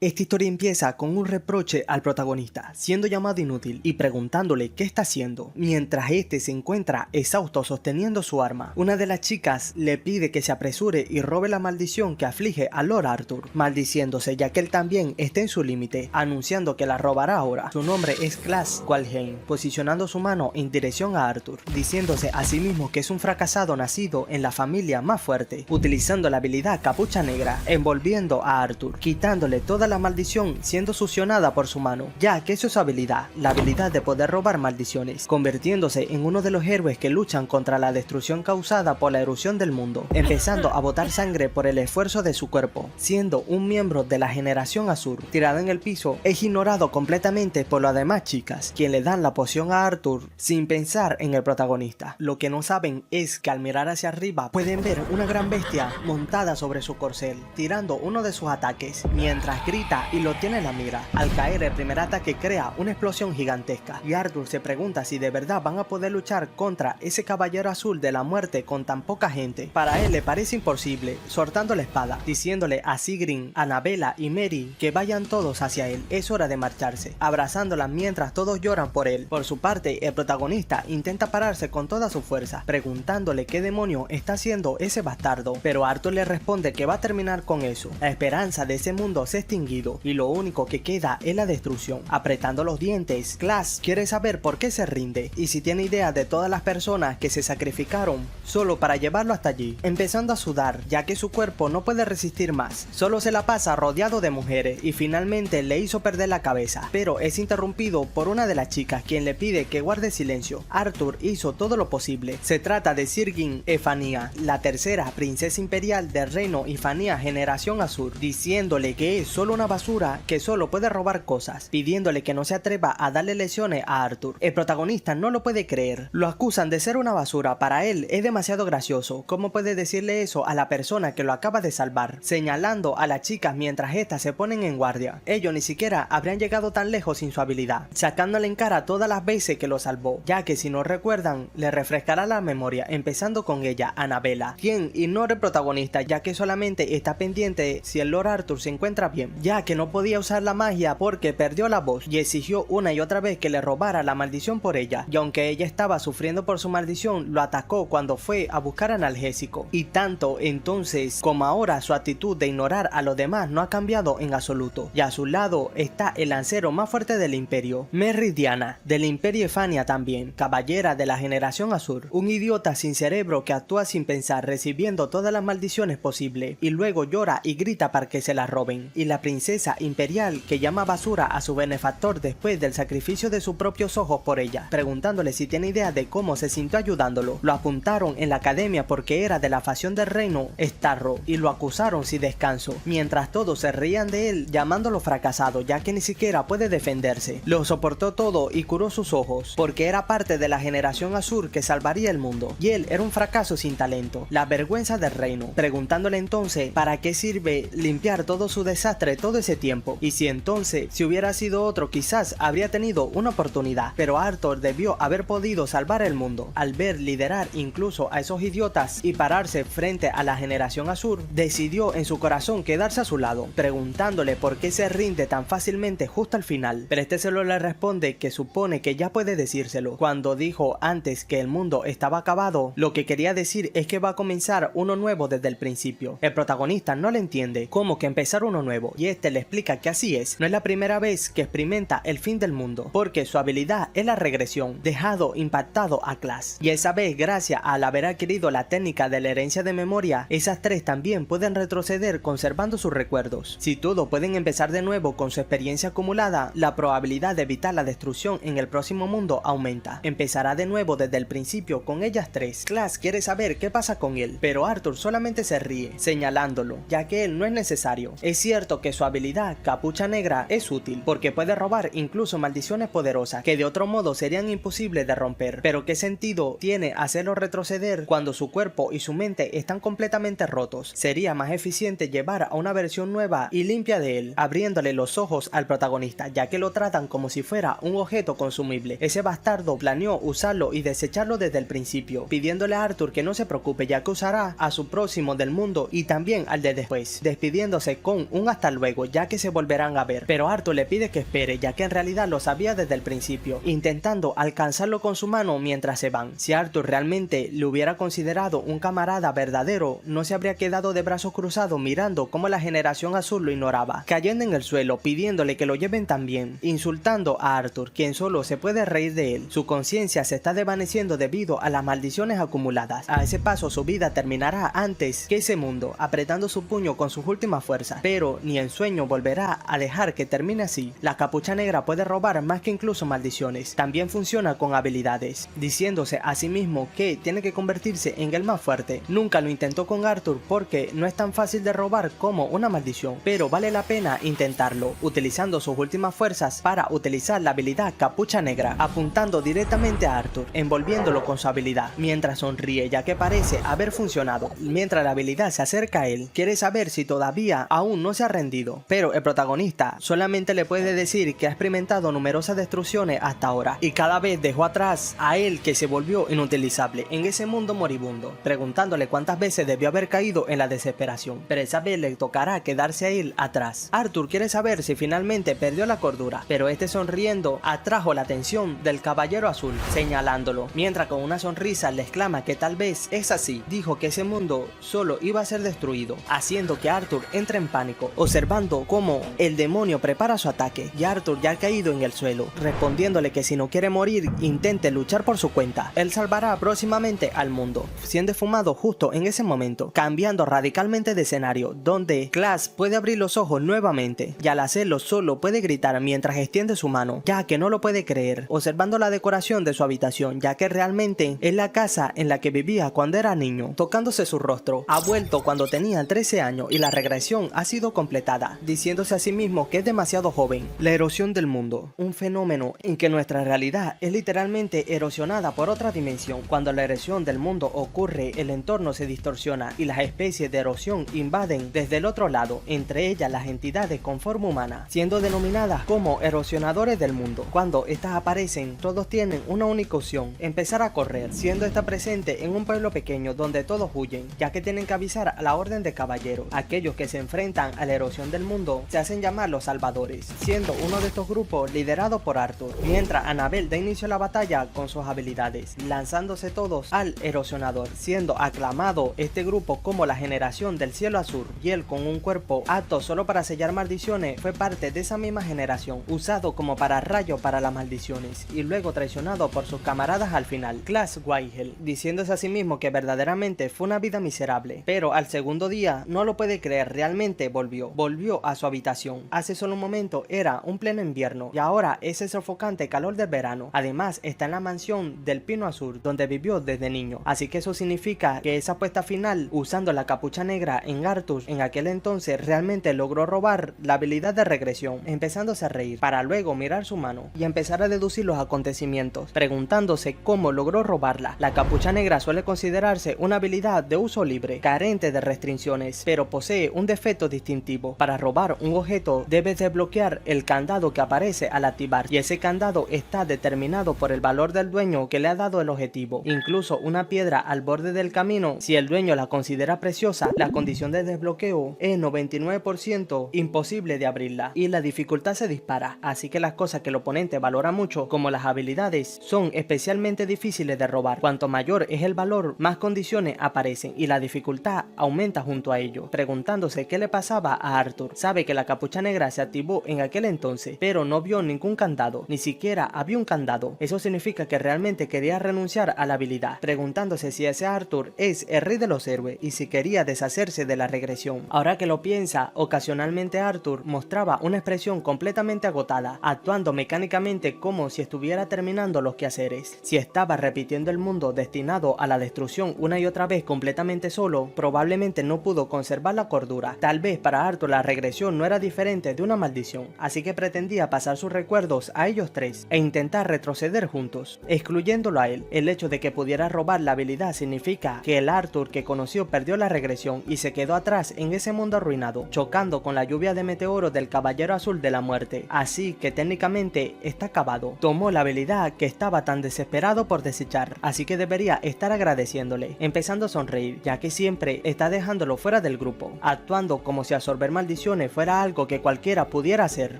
Esta historia empieza con un reproche al protagonista, siendo llamado inútil y preguntándole qué está haciendo, mientras este se encuentra exhausto sosteniendo su arma. Una de las chicas le pide que se apresure y robe la maldición que aflige a Lord Arthur, maldiciéndose ya que él también está en su límite, anunciando que la robará ahora. Su nombre es Claes Walheim, posicionando su mano en dirección a Arthur, diciéndose a sí mismo que es un fracasado nacido en la familia más fuerte, utilizando la habilidad Capucha Negra, envolviendo a Arthur, quitándole toda la maldición siendo succionada por su mano, ya que eso es su habilidad, la habilidad de poder robar maldiciones, convirtiéndose en uno de los héroes que luchan contra la destrucción causada por la erupción del mundo, empezando a botar sangre por el esfuerzo de su cuerpo, siendo un miembro de la generación Azur. Tirado en el piso, es ignorado completamente por las demás chicas, quien le dan la poción a Arthur sin pensar en el protagonista. Lo que no saben es que al mirar hacia arriba pueden ver una gran bestia montada sobre su corcel, tirando uno de sus ataques, mientras grita y lo tiene en la mira. Al caer el primer ataque crea una explosión gigantesca y Arthur se pregunta si de verdad van a poder luchar contra ese caballero azul de la muerte con tan poca gente. Para él le parece imposible, soltando la espada, diciéndole a Sigrun, Annabella y Mary que vayan todos hacia él, es hora de marcharse, abrazándola mientras todos lloran por él. Por su parte, el protagonista intenta pararse con toda su fuerza, preguntándole qué demonio está haciendo ese bastardo, pero Arthur le responde que va a terminar con eso. La esperanza de ese mundo se extinguió y lo único que queda es la destrucción. Apretando los dientes, Claes quiere saber por qué se rinde y si tiene idea de todas las personas que se sacrificaron solo para llevarlo hasta allí, empezando a sudar ya que su cuerpo no puede resistir más, solo se la pasa rodeado de mujeres y finalmente le hizo perder la cabeza, pero es interrumpido por una de las chicas quien le pide que guarde silencio. Arthur hizo todo lo posible, se trata de Sigrun Efanía, la tercera princesa imperial del reino Efanía generación Azur, diciéndole que es solo una basura que solo puede robar cosas, pidiéndole que no se atreva a darle lesiones a Arthur. El protagonista no lo puede creer, lo acusan de ser una basura, para él es demasiado gracioso, ¿cómo puede decirle eso a la persona que lo acaba de salvar? Señalando a las chicas mientras estas se ponen en guardia. Ellos ni siquiera habrían llegado tan lejos sin su habilidad, sacándole en cara todas las veces que lo salvó, ya que si no recuerdan, le refrescará la memoria, empezando con ella, Annabella, quien ignora al protagonista ya que solamente está pendiente si el Lord Arthur se encuentra bien, ya que no podía usar la magia porque perdió la voz y exigió una y otra vez que le robara la maldición por ella, y aunque ella estaba sufriendo por su maldición, lo atacó cuando fue a buscar analgésico, y tanto entonces como ahora su actitud de ignorar a los demás no ha cambiado en absoluto, y a su lado está el lancero más fuerte del imperio, Meridiana, del imperio Efanía también, caballera de la generación Azur, un idiota sin cerebro que actúa sin pensar, recibiendo todas las maldiciones posibles, y luego llora y grita para que se la roben, y la princesa imperial que llama basura a su benefactor después del sacrificio de sus propios ojos por ella, preguntándole si tiene idea de cómo se sintió ayudándolo. Lo apuntaron en la academia porque era de la facción del reino Starro y lo acusaron sin descanso, mientras todos se reían de él llamándolo fracasado ya que ni siquiera puede defenderse. Lo soportó todo y curó sus ojos porque era parte de la generación Azur que salvaría el mundo y él era un fracaso sin talento, la vergüenza del reino, preguntándole entonces para qué sirve limpiar todo su desastre todo ese tiempo, y si entonces si hubiera sido otro quizás habría tenido una oportunidad, pero Arthur debió haber podido salvar el mundo. Al ver liderar incluso a esos idiotas y pararse frente a la generación Azur, decidió en su corazón quedarse a su lado, preguntándole por qué se rinde tan fácilmente justo al final, pero este solo le responde que supone que ya puede decírselo. Cuando dijo antes que el mundo estaba acabado, lo que quería decir es que va a comenzar uno nuevo desde el principio. El protagonista no le entiende cómo que empezar uno nuevo, y este le explica que así es, no es la primera vez que experimenta el fin del mundo, porque su habilidad es la regresión, dejado impactado a Claes, y esa vez gracias al haber adquirido la técnica de la herencia de memoria, esas tres también pueden retroceder conservando sus recuerdos. Si todos pueden empezar de nuevo con su experiencia acumulada, la probabilidad de evitar la destrucción en el próximo mundo aumenta. Empezará de nuevo desde el principio con ellas tres. Claes quiere saber qué pasa con él, pero Arthur solamente se ríe, señalándolo, ya que él no es necesario. Es cierto que su habilidad Capucha Negra es útil porque puede robar incluso maldiciones poderosas que de otro modo serían imposibles de romper, pero ¿qué sentido tiene hacerlo retroceder cuando su cuerpo y su mente están completamente rotos? Sería más eficiente llevar a una versión nueva y limpia de él, abriéndole los ojos al protagonista, ya que lo tratan como si fuera un objeto consumible. Ese bastardo planeó usarlo y desecharlo desde el principio, pidiéndole a Arthur que no se preocupe ya que usará a su próximo del mundo y también al de después, despidiéndose con un hasta luego. luego, ya que se volverán a ver, pero Arthur le pide que espere, ya que en realidad lo sabía desde el principio, intentando alcanzarlo con su mano mientras se van. Si Arthur realmente le hubiera considerado un camarada verdadero, no se habría quedado de brazos cruzados mirando cómo la generación azul lo ignoraba, cayendo en el suelo, pidiéndole que lo lleven también, insultando a Arthur, quien solo se puede reír de él. Su conciencia se está desvaneciendo debido a las maldiciones acumuladas. A ese paso su vida terminará antes que ese mundo, apretando su puño con sus últimas fuerzas, pero ni en sueño volverá a dejar que termine así. La capucha negra puede robar más que incluso maldiciones, también funciona con habilidades, diciéndose a sí mismo que tiene que convertirse en el más fuerte. Nunca lo intentó con Arthur porque no es tan fácil de robar como una maldición, pero vale la pena intentarlo, utilizando sus últimas fuerzas para utilizar la habilidad capucha negra, apuntando directamente a Arthur, envolviéndolo con su habilidad, mientras sonríe ya que parece haber funcionado. Mientras la habilidad se acerca a él, quiere saber si todavía aún no se ha rendido, pero el protagonista solamente le puede decir que ha experimentado numerosas destrucciones hasta ahora, y cada vez dejó atrás a él que se volvió inutilizable en ese mundo moribundo, preguntándole cuántas veces debió haber caído en la desesperación, pero esa vez le tocará quedarse a él atrás. Arthur quiere saber si finalmente perdió la cordura, pero este sonriendo atrajo la atención del caballero azul, señalándolo, mientras con una sonrisa le exclama que tal vez es así. Dijo que ese mundo solo iba a ser destruido, haciendo que Arthur entre en pánico, observando cómo el demonio prepara su ataque, y Arthur ya ha caído en el suelo, respondiéndole que si no quiere morir, intente luchar por su cuenta. Él salvará próximamente al mundo, siendo fumado justo en ese momento, cambiando radicalmente de escenario, donde Class puede abrir los ojos nuevamente, y al hacerlo solo puede gritar mientras extiende su mano, ya que no lo puede creer, observando la decoración de su habitación, ya que realmente es la casa en la que vivía cuando era niño. Tocándose su rostro, ha vuelto cuando tenía 13 años y la regresión ha sido completada, diciéndose a sí mismo que es demasiado joven. La erosión del mundo, un fenómeno en que nuestra realidad es literalmente erosionada por otra dimensión. Cuando la erosión del mundo ocurre, el entorno se distorsiona y las especies de erosión invaden desde el otro lado, entre ellas las entidades con forma humana, siendo denominadas como erosionadores del mundo. Cuando estas aparecen, todos tienen una única opción: empezar a correr, siendo esta presente en un pueblo pequeño donde todos huyen, ya que tienen que avisar a la orden de caballero. Aquellos que se enfrentan a la erosión del mundo se hacen llamar los salvadores, siendo uno de estos grupos liderado por Arthur, mientras Annabelle da inicio a la batalla con sus habilidades, lanzándose todos al erosionador, siendo aclamado este grupo como la generación del cielo azul, y él con un cuerpo apto solo para sellar maldiciones fue parte de esa misma generación, usado como pararrayo para las maldiciones, y luego traicionado por sus camaradas al final. Class Weigel, diciéndose a sí mismo que verdaderamente fue una vida miserable, pero al segundo día no lo puede creer, realmente volvió a su habitación. Hace solo un momento era un pleno invierno y ahora es el sofocante calor del verano. Además está en la mansión del Pino Azul donde vivió desde niño, así que eso significa que esa apuesta final usando la capucha negra en Arthur en aquel entonces realmente logró robar la habilidad de regresión, empezándose a reír para luego mirar su mano y empezar a deducir los acontecimientos, preguntándose cómo logró robarla. La capucha negra suele considerarse una habilidad de uso libre, carente de restricciones, pero posee un defecto distintivo. Para robar un objeto debes desbloquear el candado que aparece al activar, y ese candado está determinado por el valor del dueño que le ha dado el objetivo. Incluso una piedra al borde del camino, si el dueño la considera preciosa, la condición de desbloqueo es 99% imposible de abrirla y la dificultad se dispara, así que las cosas que el oponente valora mucho, como las habilidades, son especialmente difíciles de robar. Cuanto mayor es el valor, más condiciones aparecen y la dificultad aumenta junto a ello. Preguntándose qué le pasaba a Arthur, sabe que la capucha negra se activó en aquel entonces, pero no vio ningún candado, ni siquiera había un candado. Eso significa que realmente quería renunciar a la habilidad, preguntándose si ese Arthur es el rey de los héroes y si quería deshacerse de la regresión. Ahora que lo piensa, ocasionalmente Arthur mostraba una expresión completamente agotada, actuando mecánicamente como si estuviera terminando los quehaceres. Si estaba repitiendo el mundo destinado a la destrucción una y otra vez completamente solo, probablemente no pudo conservar la cordura. Tal vez para Arthur la regresión no era diferente de una maldición, así que pretendía pasar sus recuerdos a ellos tres e intentar retroceder juntos, excluyéndolo a él. El hecho de que pudiera robar la habilidad significa que el Arthur que conoció perdió la regresión y se quedó atrás en ese mundo arruinado, chocando con la lluvia de meteoros del caballero azul de la muerte, así que técnicamente está acabado. Tomó la habilidad que estaba tan desesperado por desechar, así que debería estar agradeciéndole, empezando a sonreír, ya que siempre está dejándolo fuera del grupo, actuando como si absorber maldiciones condiciones fuera algo que cualquiera pudiera hacer,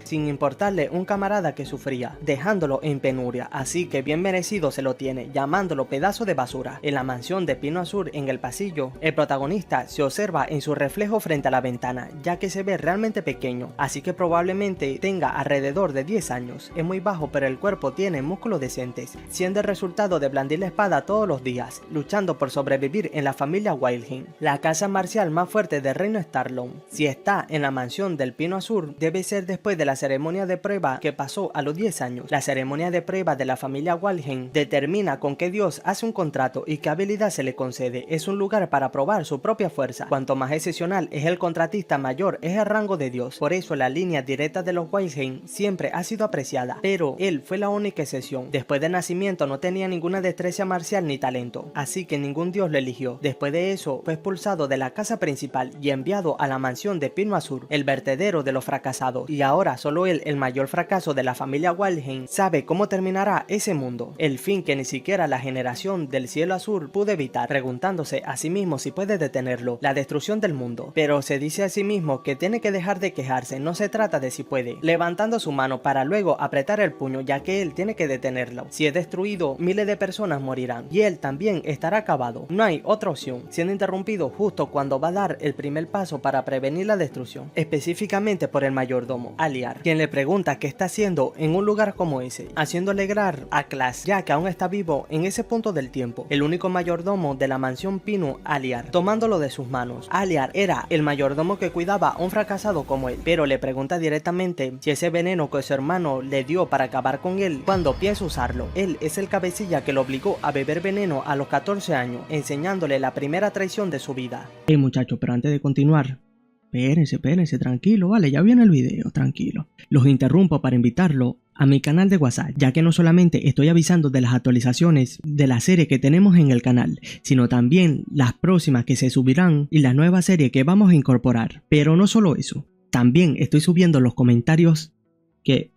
sin importarle un camarada que sufría, dejándolo en penuria, así que bien merecido se lo tiene, llamándolo pedazo de basura. En la mansión de Pino Azul, en el pasillo, el protagonista se observa en su reflejo frente a la ventana, ya que se ve realmente pequeño, así que probablemente tenga alrededor de 10 años. Es muy bajo, pero el cuerpo tiene músculos decentes, siendo el resultado de blandir la espada todos los días, luchando por sobrevivir en la familia Wilding, la casa marcial más fuerte del reino Starlone. Si está en la mansión del Pino Azul, debe ser después de la ceremonia de prueba que pasó a los 10 años. La ceremonia de prueba de la familia Wilding determina con qué dios hace un contrato y qué habilidad se le concede. Es un lugar para probar su propia fuerza. Cuanto más excepcional es el contratista, mayor es el rango de dios. Por eso la línea directa de los Wilding siempre ha sido apreciada, pero él fue la única excepción. Después de nacimiento no tenía ninguna destreza marcial ni talento, así que ningún dios lo eligió. Después de eso fue expulsado de la casa principal y enviado a la mansión de Pino Azul, el vertedero de los fracasados, y ahora solo él, el mayor fracaso de la familia Wilding, sabe cómo terminará ese mundo, el fin que ni siquiera la generación del cielo azul pudo evitar, preguntándose a sí mismo si puede detenerlo, la destrucción del mundo, pero se dice a sí mismo que tiene que dejar de quejarse, no se trata de si puede, levantando su mano para luego apretar el puño, ya que él tiene que detenerlo. Si es destruido, miles de personas morirán y él también estará acabado. No hay otra opción, siendo interrumpido justo cuando va a dar el primer paso para prevenir la destrucción, específicamente por el mayordomo, Aliar, quien le pregunta qué está haciendo en un lugar como ese, haciendo alegrar a Clash, ya que aún está vivo en ese punto del tiempo, el único mayordomo de la mansión Pino, Aliar, tomándolo de sus manos. Aliar era el mayordomo que cuidaba a un fracasado como él, pero le pregunta directamente si ese veneno que su hermano le dio para acabar con él, cuando piensa usarlo. Él es el cabecilla que lo obligó a beber veneno a los 14 años, enseñándole la primera traición de su vida. Hey muchachos, pero antes de continuar, espérense, tranquilo, vale, ya viene el video, tranquilo. Los interrumpo para invitarlo a mi canal de WhatsApp, ya que no solamente estoy avisando de las actualizaciones de la serie que tenemos en el canal, sino también las próximas que se subirán y la nueva serie que vamos a incorporar. Pero no solo eso, también estoy subiendo los comentarios que...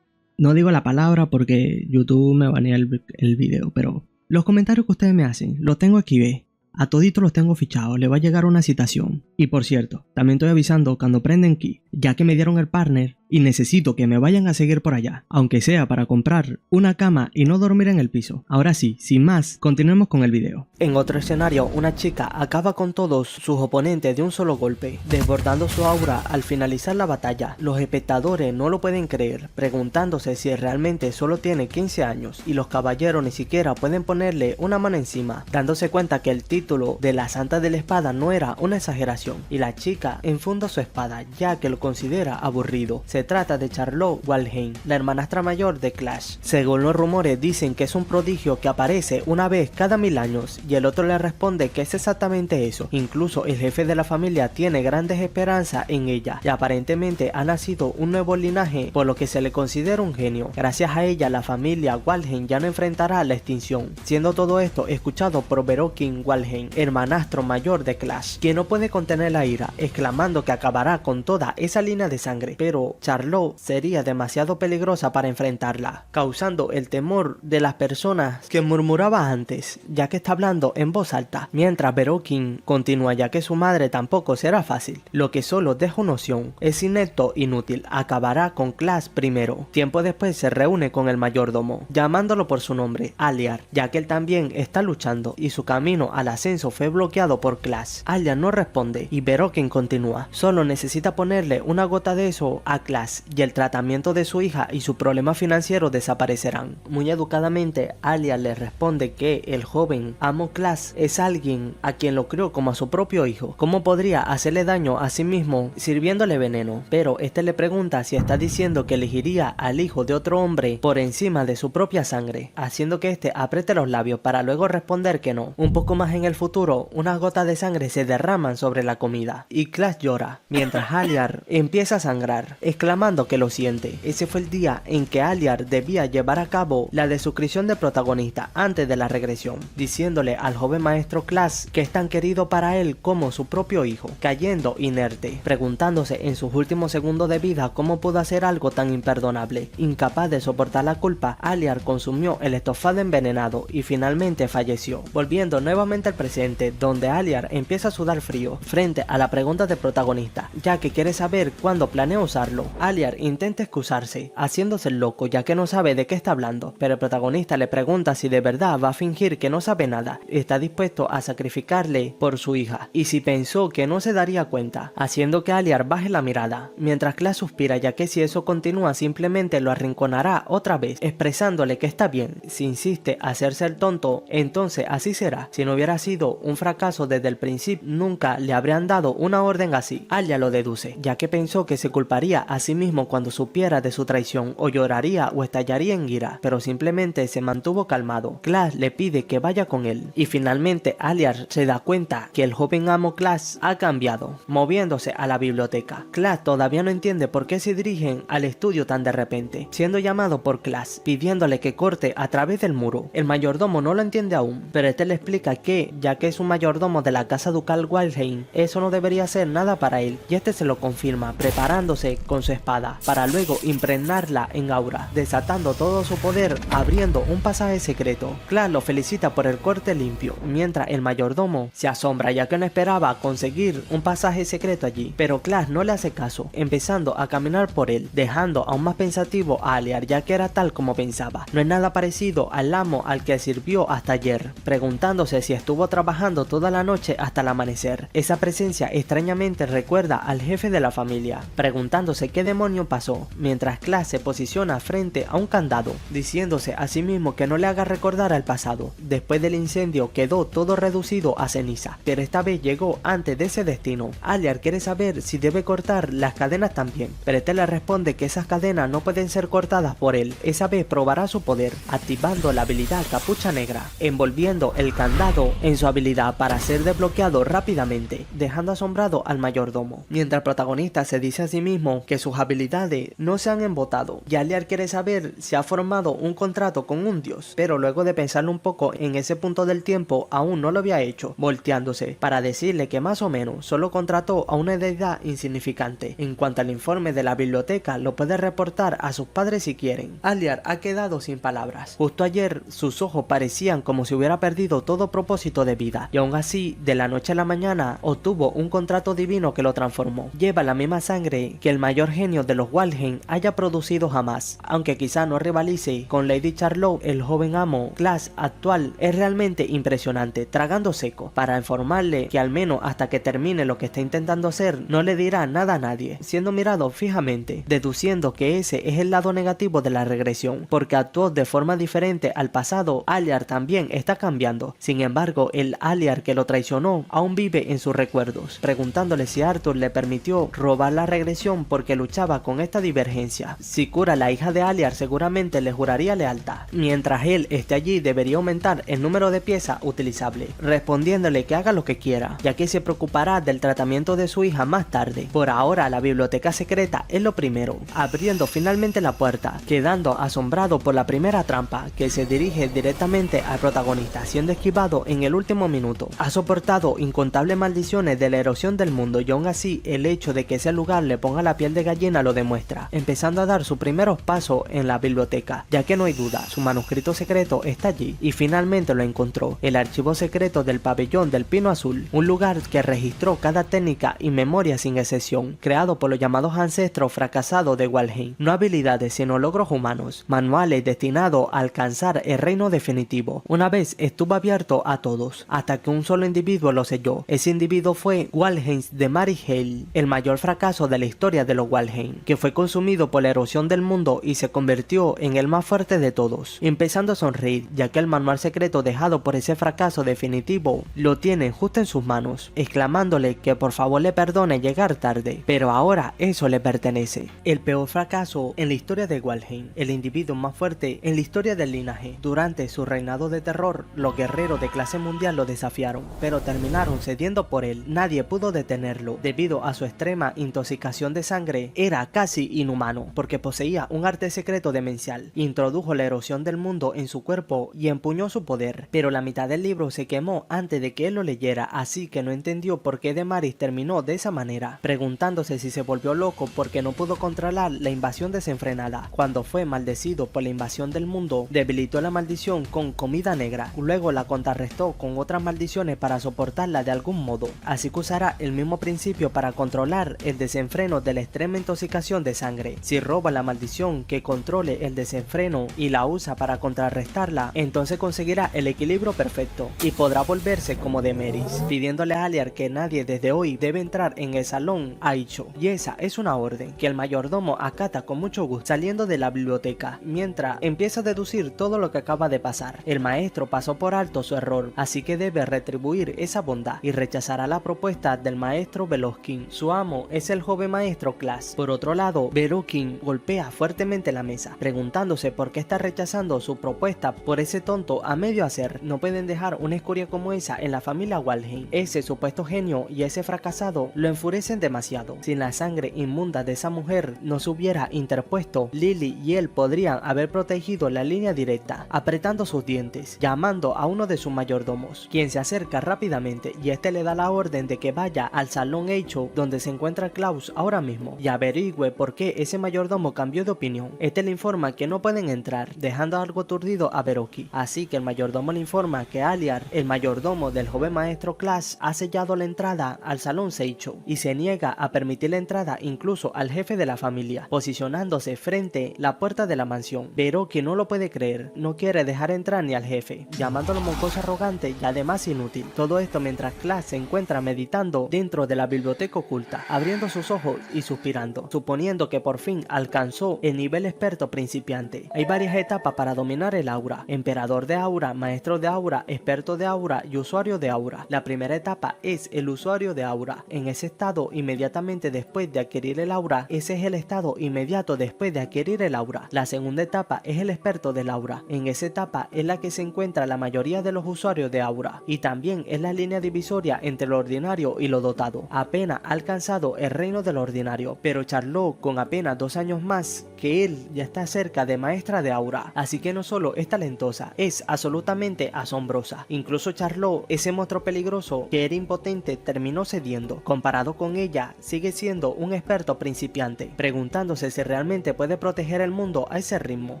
no digo la palabra porque YouTube me banea el video, pero los comentarios que ustedes me hacen, los tengo aquí, ve. A toditos los tengo fichados, le va a llegar una citación. Y por cierto, también estoy avisando cuando prenden Key, ya que me dieron el partner y necesito que me vayan a seguir por allá, aunque sea para comprar una cama y no dormir en el piso. Ahora sí, sin más, continuemos con el video. En otro escenario, una chica acaba con todos sus oponentes de un solo golpe, desbordando su aura al finalizar la batalla. Los espectadores no lo pueden creer, preguntándose si realmente solo tiene 15 años, y los caballeros ni siquiera pueden ponerle una mano encima, dándose cuenta que el título de la Santa de la Espada no era una exageración, y la chica enfunda su espada, ya que lo considera aburrido. Se trata de Charlotte Wilding, la hermanastra mayor de Clash. Según los rumores dicen que es un prodigio que aparece una vez cada 1000 años, y el otro le responde que es exactamente eso. Incluso el jefe de la familia tiene grandes esperanzas en ella, y aparentemente ha nacido un nuevo linaje, por lo que se le considera un genio. Gracias a ella la familia Wilding ya no enfrentará la extinción, siendo todo esto escuchado por Berokin Wilding, hermanastro mayor de Clash, quien no puede contener la ira, exclamando que acabará con toda esa línea de sangre, pero Charlotte sería demasiado peligrosa para enfrentarla, causando el temor de las personas que murmuraba antes, ya que está hablando en voz alta, mientras Berokin continúa, ya que su madre tampoco será fácil, lo que solo deja una opción, es inepto, inútil, acabará con Clash primero. Tiempo después se reúne con el mayordomo, llamándolo por su nombre, Aliar, ya que él también está luchando y su camino al ascenso fue bloqueado por Clash. Aliar no responde y Berokin continúa, solo necesita ponerle una gota de eso a Clash y el tratamiento de su hija y su problema financiero desaparecerán. Muy educadamente, Aliar le responde que el joven amo Clash es alguien a quien lo crió como a su propio hijo. ¿Cómo podría hacerle daño a sí mismo sirviéndole veneno? Pero este le pregunta si está diciendo que elegiría al hijo de otro hombre por encima de su propia sangre, haciendo que este apriete los labios para luego responder que no. Un poco más en el futuro, unas gotas de sangre se derraman sobre la comida y Clash llora, mientras Aliar empieza a sangrar, exclamando exclamando que lo siente. Ese fue el día en que Alyar debía llevar a cabo la descripción del protagonista antes de la regresión, diciéndole al joven maestro Class que es tan querido para él como su propio hijo, cayendo inerte, preguntándose en sus últimos segundos de vida cómo pudo hacer algo tan imperdonable. Incapaz de soportar la culpa, Alyar consumió el estofado envenenado y finalmente falleció, volviendo nuevamente al presente, donde Alyar empieza a sudar frío frente a la pregunta del protagonista, ya que quiere saber cuándo planea usarlo. Alyar intenta excusarse, haciéndose el loco ya que no sabe de qué está hablando, pero el protagonista le pregunta si de verdad va a fingir que no sabe nada, está dispuesto a sacrificarle por su hija, y si pensó que no se daría cuenta, haciendo que Alyar baje la mirada, mientras Class suspira ya que si eso continúa simplemente lo arrinconará otra vez, expresándole que está bien. Si insiste a hacerse el tonto, entonces así será. Si no hubiera sido un fracaso desde el principio, nunca le habrían dado una orden así. Alyar lo deduce, ya que pensó que se culparía a sí mismo cuando supiera de su traición, o lloraría o estallaría en ira, pero simplemente se mantuvo calmado. Class le pide que vaya con él, y finalmente Alyar se da cuenta que el joven amo Class ha cambiado, moviéndose a la biblioteca. Class todavía no entiende por qué se dirigen al estudio tan de repente, siendo llamado por Class, pidiéndole que corte a través del muro. El mayordomo no lo entiende aún, pero este le explica que, ya que es un mayordomo de la casa ducal Waldheim, eso no debería ser nada para él, y este se lo confirma, preparándose con su espada, para luego impregnarla en aura, desatando todo su poder, abriendo un pasaje secreto. Class lo felicita por el corte limpio, mientras el mayordomo se asombra ya que no esperaba conseguir un pasaje secreto allí, pero Class no le hace caso, empezando a caminar por él, dejando aún más pensativo a Alyar ya que era tal como pensaba. No es nada parecido al amo al que sirvió hasta ayer, preguntándose si estuvo trabajando toda la noche hasta el amanecer. Esa presencia extrañamente recuerda al jefe de la familia, preguntándose qué demonio pasó, mientras Class se posiciona frente a un candado, diciéndose a sí mismo que no le haga recordar al pasado. Después del incendio quedó todo reducido a ceniza, pero esta vez llegó antes de ese destino. Alyar quiere saber si debe cortar las cadenas también, pero este le responde que esas cadenas no pueden ser cortadas por él. Esa vez probará su poder, activando la habilidad Capucha Negra, envolviendo el candado en su habilidad para ser desbloqueado rápidamente, dejando asombrado al mayordomo, mientras el protagonista se dice a sí mismo que sus habilidades no se han embotado. Y Alyar quiere saber si ha formado un contrato con un dios, pero luego de pensarlo un poco en ese punto del tiempo aún no lo había hecho, volteándose para decirle que más o menos solo contrató a una deidad insignificante. En cuanto al informe de la biblioteca, lo puede reportar a sus padres si quieren. Alyar ha quedado sin palabras. Justo ayer sus ojos parecían como si hubiera perdido todo propósito de vida, y aún así de la noche a la mañana obtuvo un contrato divino que lo transformó. Lleva la misma sangre que el mayor genio de los Waldheim haya producido jamás, aunque quizá no rivalice con Lady Charlotte. El joven amo Class actual es realmente impresionante, tragando seco, para informarle que al menos hasta que termine lo que está intentando hacer no le dirá nada a nadie, siendo mirado fijamente, deduciendo que ese es el lado negativo de la regresión, porque actuó de forma diferente al pasado. Alyar también está cambiando, sin embargo el Alyar que lo traicionó aún vive en sus recuerdos, preguntándole si Arthur le permitió robar la regresión porque luchaba con esta divergencia. Si Cura, la hija de Alyar, seguramente le juraría lealtad. Mientras él esté allí debería aumentar el número de piezas utilizables, respondiéndole que haga lo que quiera, ya que se preocupará del tratamiento de su hija más tarde. Por ahora la biblioteca secreta es lo primero, abriendo finalmente la puerta, quedando asombrado por la primera trampa que se dirige directamente al protagonista, siendo esquivado en el último minuto. Ha soportado incontables maldiciones de la erosión del mundo y aún así el hecho de que ese lugar le ponga la piel de gallina lo demuestra, empezando a dar sus primeros pasos en la biblioteca, ya que no hay duda, su manuscrito secreto está allí y finalmente lo encontró, el archivo secreto del pabellón del Pino Azul, un lugar que registró cada técnica y memoria sin excepción, creado por los llamados ancestros fracasados de Waldheim. No habilidades sino logros humanos, manuales destinados a alcanzar el reino definitivo. Una vez estuvo abierto a todos, hasta que un solo individuo lo selló. Ese individuo fue Waldheim de Mary Hale, el mayor fracaso de la historia de los Waldheim, que fue consumido por la erosión del mundo y se convirtió en el más fuerte de todos, empezando a sonreír, ya que el manual secreto dejado por ese fracaso definitivo lo tiene justo en sus manos, exclamándole que por favor le perdone llegar tarde, pero ahora eso le pertenece. El peor fracaso en la historia de Waldheim, el individuo más fuerte en la historia del linaje. Durante su reinado de terror, los guerreros de clase mundial lo desafiaron, pero terminaron cediendo por él. Nadie pudo detenerlo debido a su extrema intoxicación de sangre era casi inhumano, porque poseía un arte secreto demencial. Introdujo la erosión del mundo en su cuerpo y empuñó su poder, pero la mitad del libro se quemó antes de que él lo leyera, así que no entendió por qué Demaris terminó de esa manera, preguntándose si se volvió loco porque no pudo controlar la invasión desenfrenada. Cuando fue maldecido por la invasión del mundo, debilitó la maldición con comida negra, luego la contrarrestó con otras maldiciones para soportarla de algún modo, así que usará el mismo principio para controlar el desenfreno de la extrema intoxicación de sangre. Si roba la maldición que controle el desenfreno y la usa para contrarrestarla, entonces conseguirá el equilibrio perfecto y podrá volverse como Demaris, pidiéndole a Aliar que nadie desde hoy debe entrar en el salón Aicho, y esa es una orden que el mayordomo acata con mucho gusto, saliendo de la biblioteca, mientras empieza a deducir todo lo que acaba de pasar. El maestro pasó por alto su error, así que debe retribuir esa bondad y rechazará la propuesta del maestro Veloskin. Su amo es el joven maestro Class. Por otro lado, Veloskin golpea fuertemente la mesa, preguntándose por qué está rechazando su propuesta por ese tonto a medio hacer. No pueden dejar una escoria como esa en la familia Walheim. Ese supuesto genio y ese fracasado lo enfurecen demasiado. Si la sangre inmunda de esa mujer no se hubiera interpuesto, Lily y él podrían haber protegido la línea directa, apretando sus dientes, llamando a uno de sus mayordomos, quien se acerca rápidamente y este le da la orden de que vaya al salón Eicho donde se encuentra Klaus ahora mismo y averigüe por qué ese mayordomo cambió de opinión. Este le informa que no pueden entrar, dejando algo aturdido a Beroki, así que el mayordomo le informa que Aliar, el mayordomo del joven maestro Class, ha sellado la entrada al salón Seicho y se niega a permitir la entrada incluso al jefe de la familia, posicionándose frente a la puerta de la mansión. Beroki no lo puede creer, no quiere dejar entrar ni al jefe, llamándolo mocoso arrogante y además inútil. Todo esto mientras Class se encuentra meditando dentro de la biblioteca oculta, abriendo sus ojos y suspirando, suponiendo que por fin alcanzó el nivel experto principiante. Hay varias etapas para dominar el aura: emperador de aura, maestro de aura, experto de aura y usuario de aura. La primera etapa es el usuario de aura. En ese estado, inmediatamente después de adquirir el aura, ese es el estado inmediato después de adquirir el aura. La segunda etapa es el experto del aura. En esa etapa es la que se encuentra la mayoría de los usuarios de aura, y también es la línea divisoria entre lo ordinario y lo dotado. Apenas ha alcanzado el reino del ordinario, pero Charlotte, con apenas 2 años más que él, ya está cerca de maestra de aura, así que no solo es talentosa, es absolutamente asombrosa. Incluso Charlotte, ese monstruo peligroso que era impotente, terminó cediendo. Comparado con ella, sigue siendo un experto principiante, preguntándose si realmente puede proteger el mundo a ese ritmo,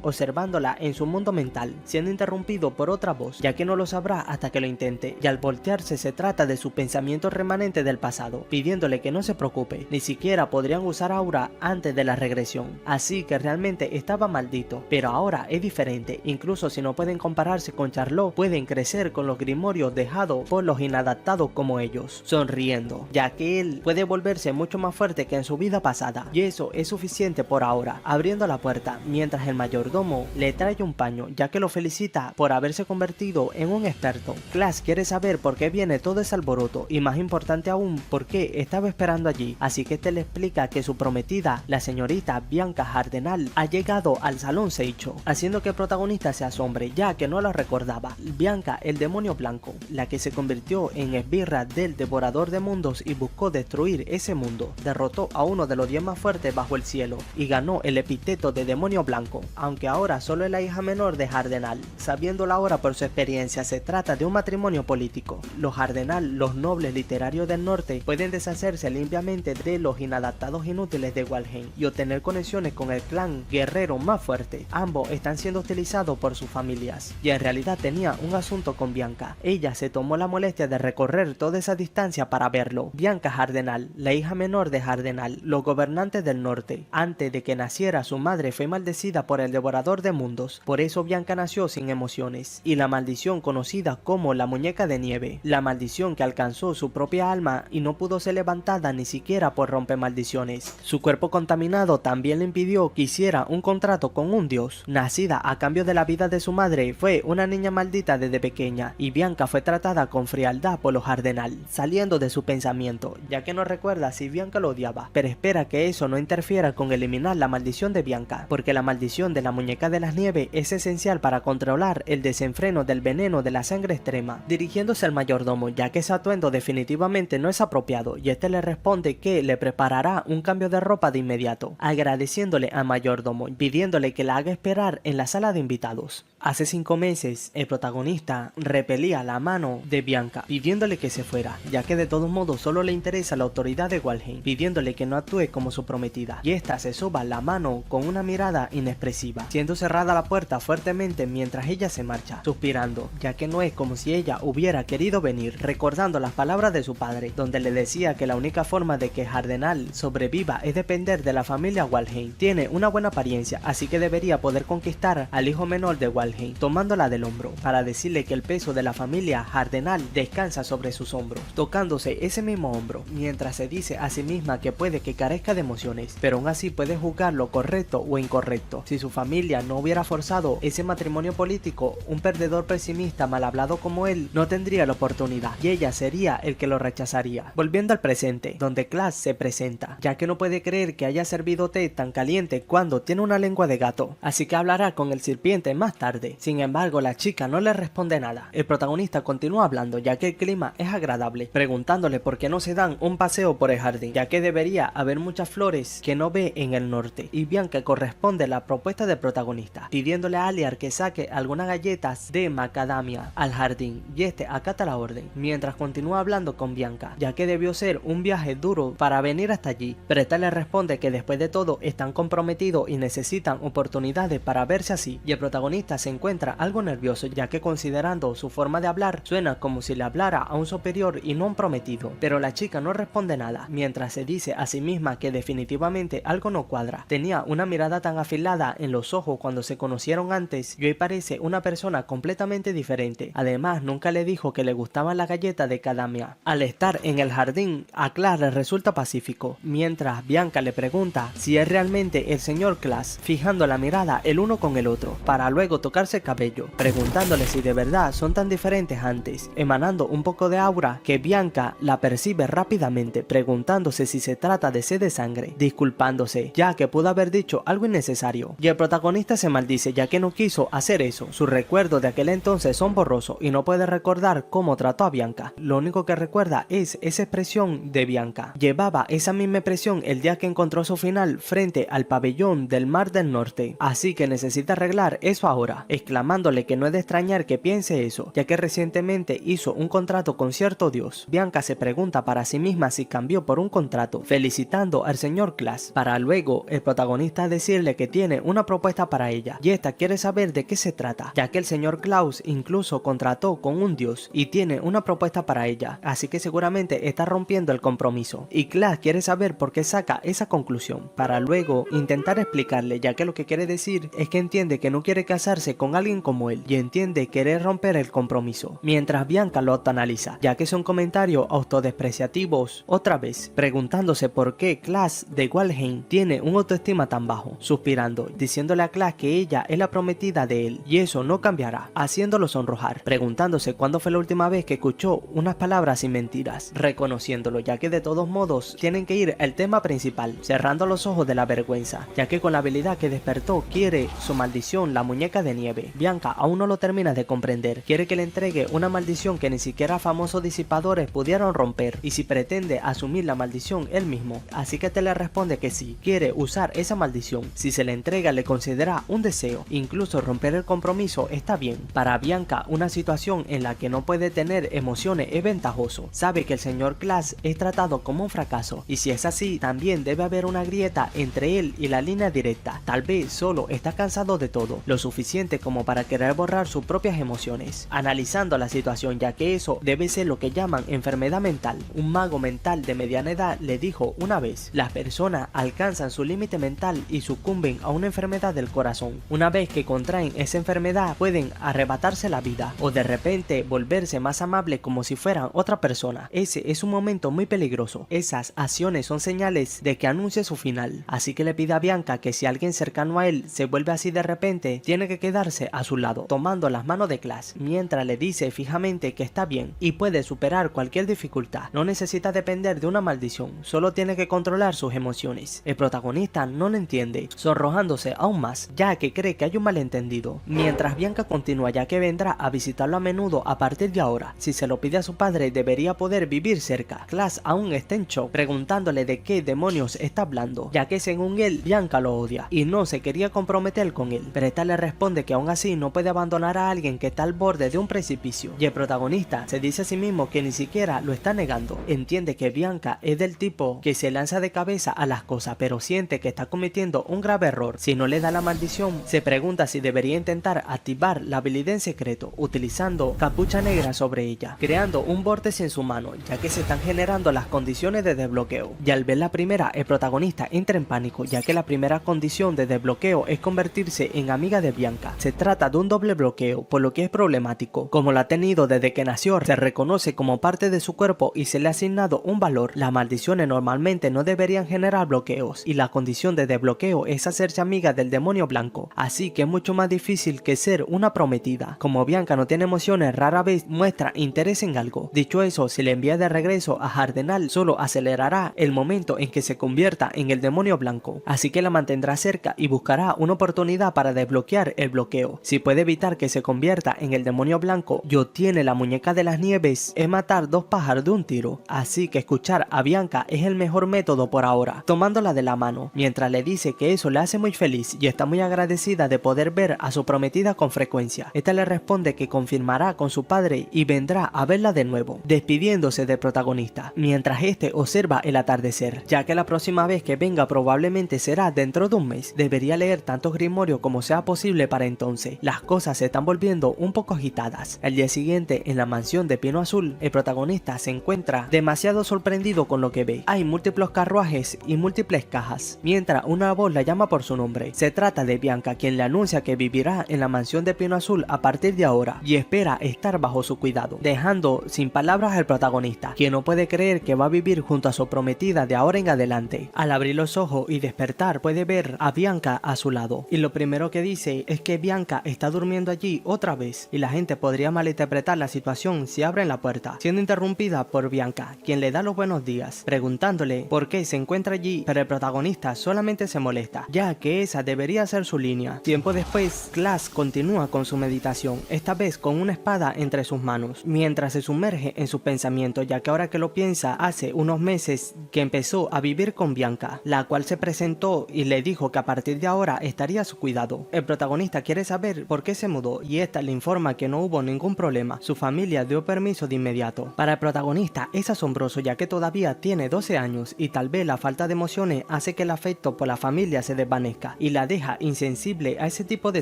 observándola en su mundo mental, siendo interrumpido por otra voz, ya que no lo sabrá hasta que lo intente, y al voltearse se trata de su pensamiento remanente del pasado, pidiéndole que no se preocupe, ni siquiera podrían usar aura antes de la regresión, así que realmente estaba maldito, pero ahora es diferente. Incluso si no pueden compararse con Charlotte, pueden crecer con los grimorios dejados por los inadaptados como ellos, sonriendo, ya que él puede volverse mucho más fuerte que en su vida pasada, y eso es suficiente por ahora. Abriendo la puerta, mientras el mayordomo le trae un paño, ya que lo felicita por haberse convertido en un experto. Class quiere saber por qué viene todo ese alboroto, y más importante aún, por qué estaba esperando allí, así que este le explica que su prometida, la señorita Bianca Hardenal, ha llegado al salón Seicho, haciendo que el protagonista se asombre, ya que no lo recordaba. Bianca, el demonio blanco, la que se convirtió en esbirra del devorador de mundos y buscó destruir ese mundo, derrotó a uno de los 10 más fuertes bajo el cielo y ganó el epíteto de demonio blanco, aunque ahora solo es la hija menor de Hardenal. Sabiéndolo ahora por su experiencia, se trata de un matrimonio político. Los Hardenal, los nobles literarios del norte, pueden deshacerse limpiamente de los inadaptados inútiles de Walheim y obtener conexiones con el clan guerrero más fuerte. Ambos están siendo utilizados por sus familias, y en realidad tenía un asunto con Bianca. Ella se tomó la molestia de recorrer toda esa distancia para verlo. Bianca Hardenal, la hija menor de Hardenal, los gobernantes del norte. Antes de que naciera, su madre fue maldecida por el devorador de mundos, por eso Bianca nació sin emociones, y la maldición conocida como la muñeca de nieve, la maldición que alcanzó su propia alma y no pudo ser levantada ni siquiera por romper maldiciones. Su cuerpo contaminado también le impidió que hiciera un contrato con un dios. Nacida a cambio de la vida de su madre, fue una niña maldita desde pequeña, y Bianca fue tratada con frialdad por los Hardenal, saliendo de su pensamiento, ya que no recuerda si Bianca lo odiaba, pero espera que eso no interfiera con eliminar la maldición de Bianca, porque la maldición de la muñeca de las nieves es esencial para controlar el desenfreno del veneno de la sangre extrema. Dirigiéndose al mayordomo, ya que ese atuendo definitivamente no es apropiado, y este le responde que le preparará un camino cambio de ropa de inmediato, agradeciéndole al mayordomo y pidiéndole que la haga esperar en la sala de invitados. Hace 5 meses, el protagonista repelía la mano de Bianca, pidiéndole que se fuera, ya que de todos modos solo le interesa la autoridad de Walheim, pidiéndole que no actúe como su prometida, y esta se soba la mano con una mirada inexpresiva, siendo cerrada la puerta fuertemente mientras ella se marcha, suspirando, ya que no es como si ella hubiera querido venir, recordando las palabras de su padre, donde le decía que la única forma de que Hardenal sobreviva es depender de la familia Walheim. Tiene una buena apariencia, así que debería poder conquistar al hijo menor de Walheim, tomándola del hombro, para decirle que el peso de la familia Hardenal descansa sobre sus hombros, tocándose ese mismo hombro, mientras se dice a sí misma que puede que carezca de emociones, pero aún así puede juzgar lo correcto o incorrecto. Si su familia no hubiera forzado ese matrimonio político, un perdedor pesimista mal hablado como él no tendría la oportunidad, y ella sería el que lo rechazaría. Volviendo al presente, donde Klaas se presenta, ya que no puede creer que haya servido té tan caliente cuando tiene una lengua de gato, así que hablará con el sirviente más tarde. Sin embargo, la chica no le responde nada. El protagonista continúa hablando, ya que el clima es agradable, preguntándole por qué no se dan un paseo por el jardín, ya que debería haber muchas flores que no ve en el norte, y Bianca corresponde a la propuesta del protagonista, pidiéndole a Aliar que saque algunas galletas de macadamia al jardín, y este acata la orden, mientras continúa hablando con Bianca, ya que debió ser un viaje duro para venir hasta allí, pero esta le responde que después de todo están comprometidos y necesitan oportunidades para verse así, y el protagonista se encuentra algo nervioso, ya que considerando su forma de hablar suena como si le hablara a un superior y no a un prometido, pero la chica no responde nada, mientras se dice a sí misma que definitivamente algo no cuadra. Tenía una mirada tan afilada en los ojos cuando se conocieron antes, y hoy parece una persona completamente diferente. Además, nunca le dijo que le gustaban las galletas de macadamia. Al estar en el jardín, a Klaas le resulta pacífico, mientras Bianca le pregunta si es realmente el señor Klaas, fijando la mirada el uno con el otro, para luego tocarse el cabello, preguntándole si de verdad son tan diferentes antes, emanando un poco de aura que Bianca la percibe rápidamente, preguntándose si se trata de sed de sangre, disculpándose, ya que pudo haber dicho algo innecesario, y el protagonista se maldice ya que no quiso hacer eso. Sus recuerdos de aquel entonces son borrosos y no puede recordar cómo trató a Bianca. Lo único que recuerda es esa expresión de Bianca. Llevaba esa misma expresión el día que encontró su final frente al pabellón del Mar del Norte, así que necesita arreglar eso ahora, exclamándole que no es de extrañar que piense eso, ya que recientemente hizo un contrato con cierto dios. Bianca se pregunta para sí misma si cambió por un contrato, felicitando al señor Klaas, para luego el protagonista decirle que tiene una propuesta para ella, y esta quiere saber de qué se trata, ya que el señor Klaus incluso contrató con un dios y tiene una propuesta para ella, así que seguramente está rompiendo el compromiso, y Klaas quiere saber por qué saca esa conclusión, para luego intentar explicarle, ya que lo que quiere decir es que entiende que no quiere casarse con alguien como él, y entiende querer romper el compromiso, mientras Bianca lo autoanaliza, ya que son comentarios autodespreciativos, otra vez preguntándose por qué Klaas de Walheim tiene un autoestima tan bajo, suspirando, diciéndole a Klaas que ella es la prometida de él, y eso no cambiará, haciéndolo sonrojar, preguntándose cuándo fue la última vez que escuchó unas palabras sin mentiras, reconociéndolo, ya que de todos modos tienen que ir al tema principal, cerrando los ojos de la vergüenza, ya que con la habilidad que despertó quiere su maldición, la muñeca de nieve. Bianca aún no lo termina de comprender, quiere que le entregue una maldición que ni siquiera famosos disipadores pudieron romper, y si pretende asumir la maldición él mismo, así que te le responde que sí, quiere usar esa maldición, si se le entrega le considera un deseo, incluso romper el compromiso está bien. Para Bianca, una situación en la que no puede tener emociones es ventajoso, sabe que el señor Klaas es tratado como un fracaso, y si es así, también debe haber una grieta entre él y la línea directa, tal vez solo está cansado de todo, lo suficiente como para querer borrar sus propias emociones, analizando la situación, ya que eso debe ser lo que llaman enfermedad mental. Un mago mental de mediana edad le dijo una vez, las personas alcanzan su límite mental y sucumben a una enfermedad del corazón. Una vez que contraen esa enfermedad pueden arrebatarse la vida, o de repente volverse más amables como si fueran otra persona. Ese es un momento muy peligroso, esas acciones son señales de que anuncia su final, así que le pide a Bianca que si alguien cercano a él se vuelve así de repente, tiene que quedarse a su lado, tomando las manos de Klaas, mientras le dice fijamente que está bien y puede superar cualquier dificultad, no necesita depender de una maldición, solo tiene que controlar sus emociones. El protagonista no lo entiende, sonrojándose aún más, ya que cree que hay un malentendido, mientras Bianca continúa, ya que vendrá a visitarlo a menudo a partir de ahora. Si se lo pide a su padre debería poder vivir cerca. Klaas aún está en shock, preguntándole de qué demonios está hablando, ya que según él, Bianca lo odia y no se quería comprometer con él, pero esta le responde que aún así no puede abandonar a alguien que está al borde de un precipicio, y el protagonista se dice a sí mismo que ni siquiera lo está negando. Entiende que Bianca es del tipo que se lanza de cabeza a las cosas, pero siente que está cometiendo un grave error. Si no le da la maldición, se pregunta si debería intentar activar la habilidad en secreto utilizando capucha negra sobre ella, creando un vórtice en su mano, ya que se están generando las condiciones de desbloqueo. Y al ver la primera, el protagonista entra en pánico, ya que la primera condición de desbloqueo es convertirse en amiga de Bianca. Se trata de un doble bloqueo, por lo que es problemático. Como lo ha tenido desde que nació, se reconoce como parte de su cuerpo y se le ha asignado un valor. Las maldiciones normalmente no deberían generar bloqueos, y la condición de desbloqueo es hacerse amiga del demonio blanco, así que es mucho más difícil que ser una prometida. Como Bianca no tiene emociones, rara vez muestra interés en algo. Dicho eso, si le envía de regreso a Hardenal, solo acelerará el momento en que se convierta en el demonio blanco, así que la mantendrá cerca y buscará una oportunidad para desbloquear el bloqueo. Si puede evitar que se convierta en el demonio blanco y obtiene la muñeca de las nieves, es matar dos pájaros de un tiro, así que escuchar a Bianca es el mejor método por ahora, tomándola de la mano, mientras le dice que eso le hace muy feliz y está muy agradecida de poder ver a su prometida con frecuencia. Esta le responde que confirmará con su padre y vendrá a verla de nuevo, despidiéndose del protagonista, mientras este observa el atardecer, ya que la próxima vez que venga probablemente será dentro de un mes. Debería leer tantos grimorios como sea posible para entonces. Las cosas se están volviendo un poco agitadas. El día siguiente, en la mansión de Pino Azul, el protagonista se encuentra demasiado sorprendido con lo que ve. Hay múltiples carruajes y múltiples cajas, mientras una voz la llama por su nombre. Se trata de Bianca, quien le anuncia que vivirá en la mansión de Pino Azul a partir de ahora y espera estar bajo su cuidado, dejando sin palabras al protagonista, quien no puede creer que va a vivir junto a su prometida de ahora en adelante. Al abrir los ojos y despertar, puede ver a Bianca a su lado, y lo primero que dice es que Bianca está durmiendo allí otra vez, y la gente podría malinterpretar la situación si abren la puerta, siendo interrumpida por Bianca, quien le da los buenos días, preguntándole por qué se encuentra allí, pero el protagonista solamente se molesta, ya que esa debería ser su línea. Tiempo después, Klaas continúa con su meditación, esta vez con una espada entre sus manos, mientras se sumerge en sus pensamientos, ya que ahora que lo piensa, hace unos meses que empezó a vivir con Bianca, la cual se presentó y le dijo que a partir de ahora estaría a su cuidado. El protagonista quiere saber por qué se mudó y esta le informa que no hubo ningún problema, su familia dio permiso de inmediato. Para el protagonista es asombroso, ya que todavía tiene 12 años y tal vez la falta de emociones hace que el afecto por la familia se desvanezca y la deja insensible a ese tipo de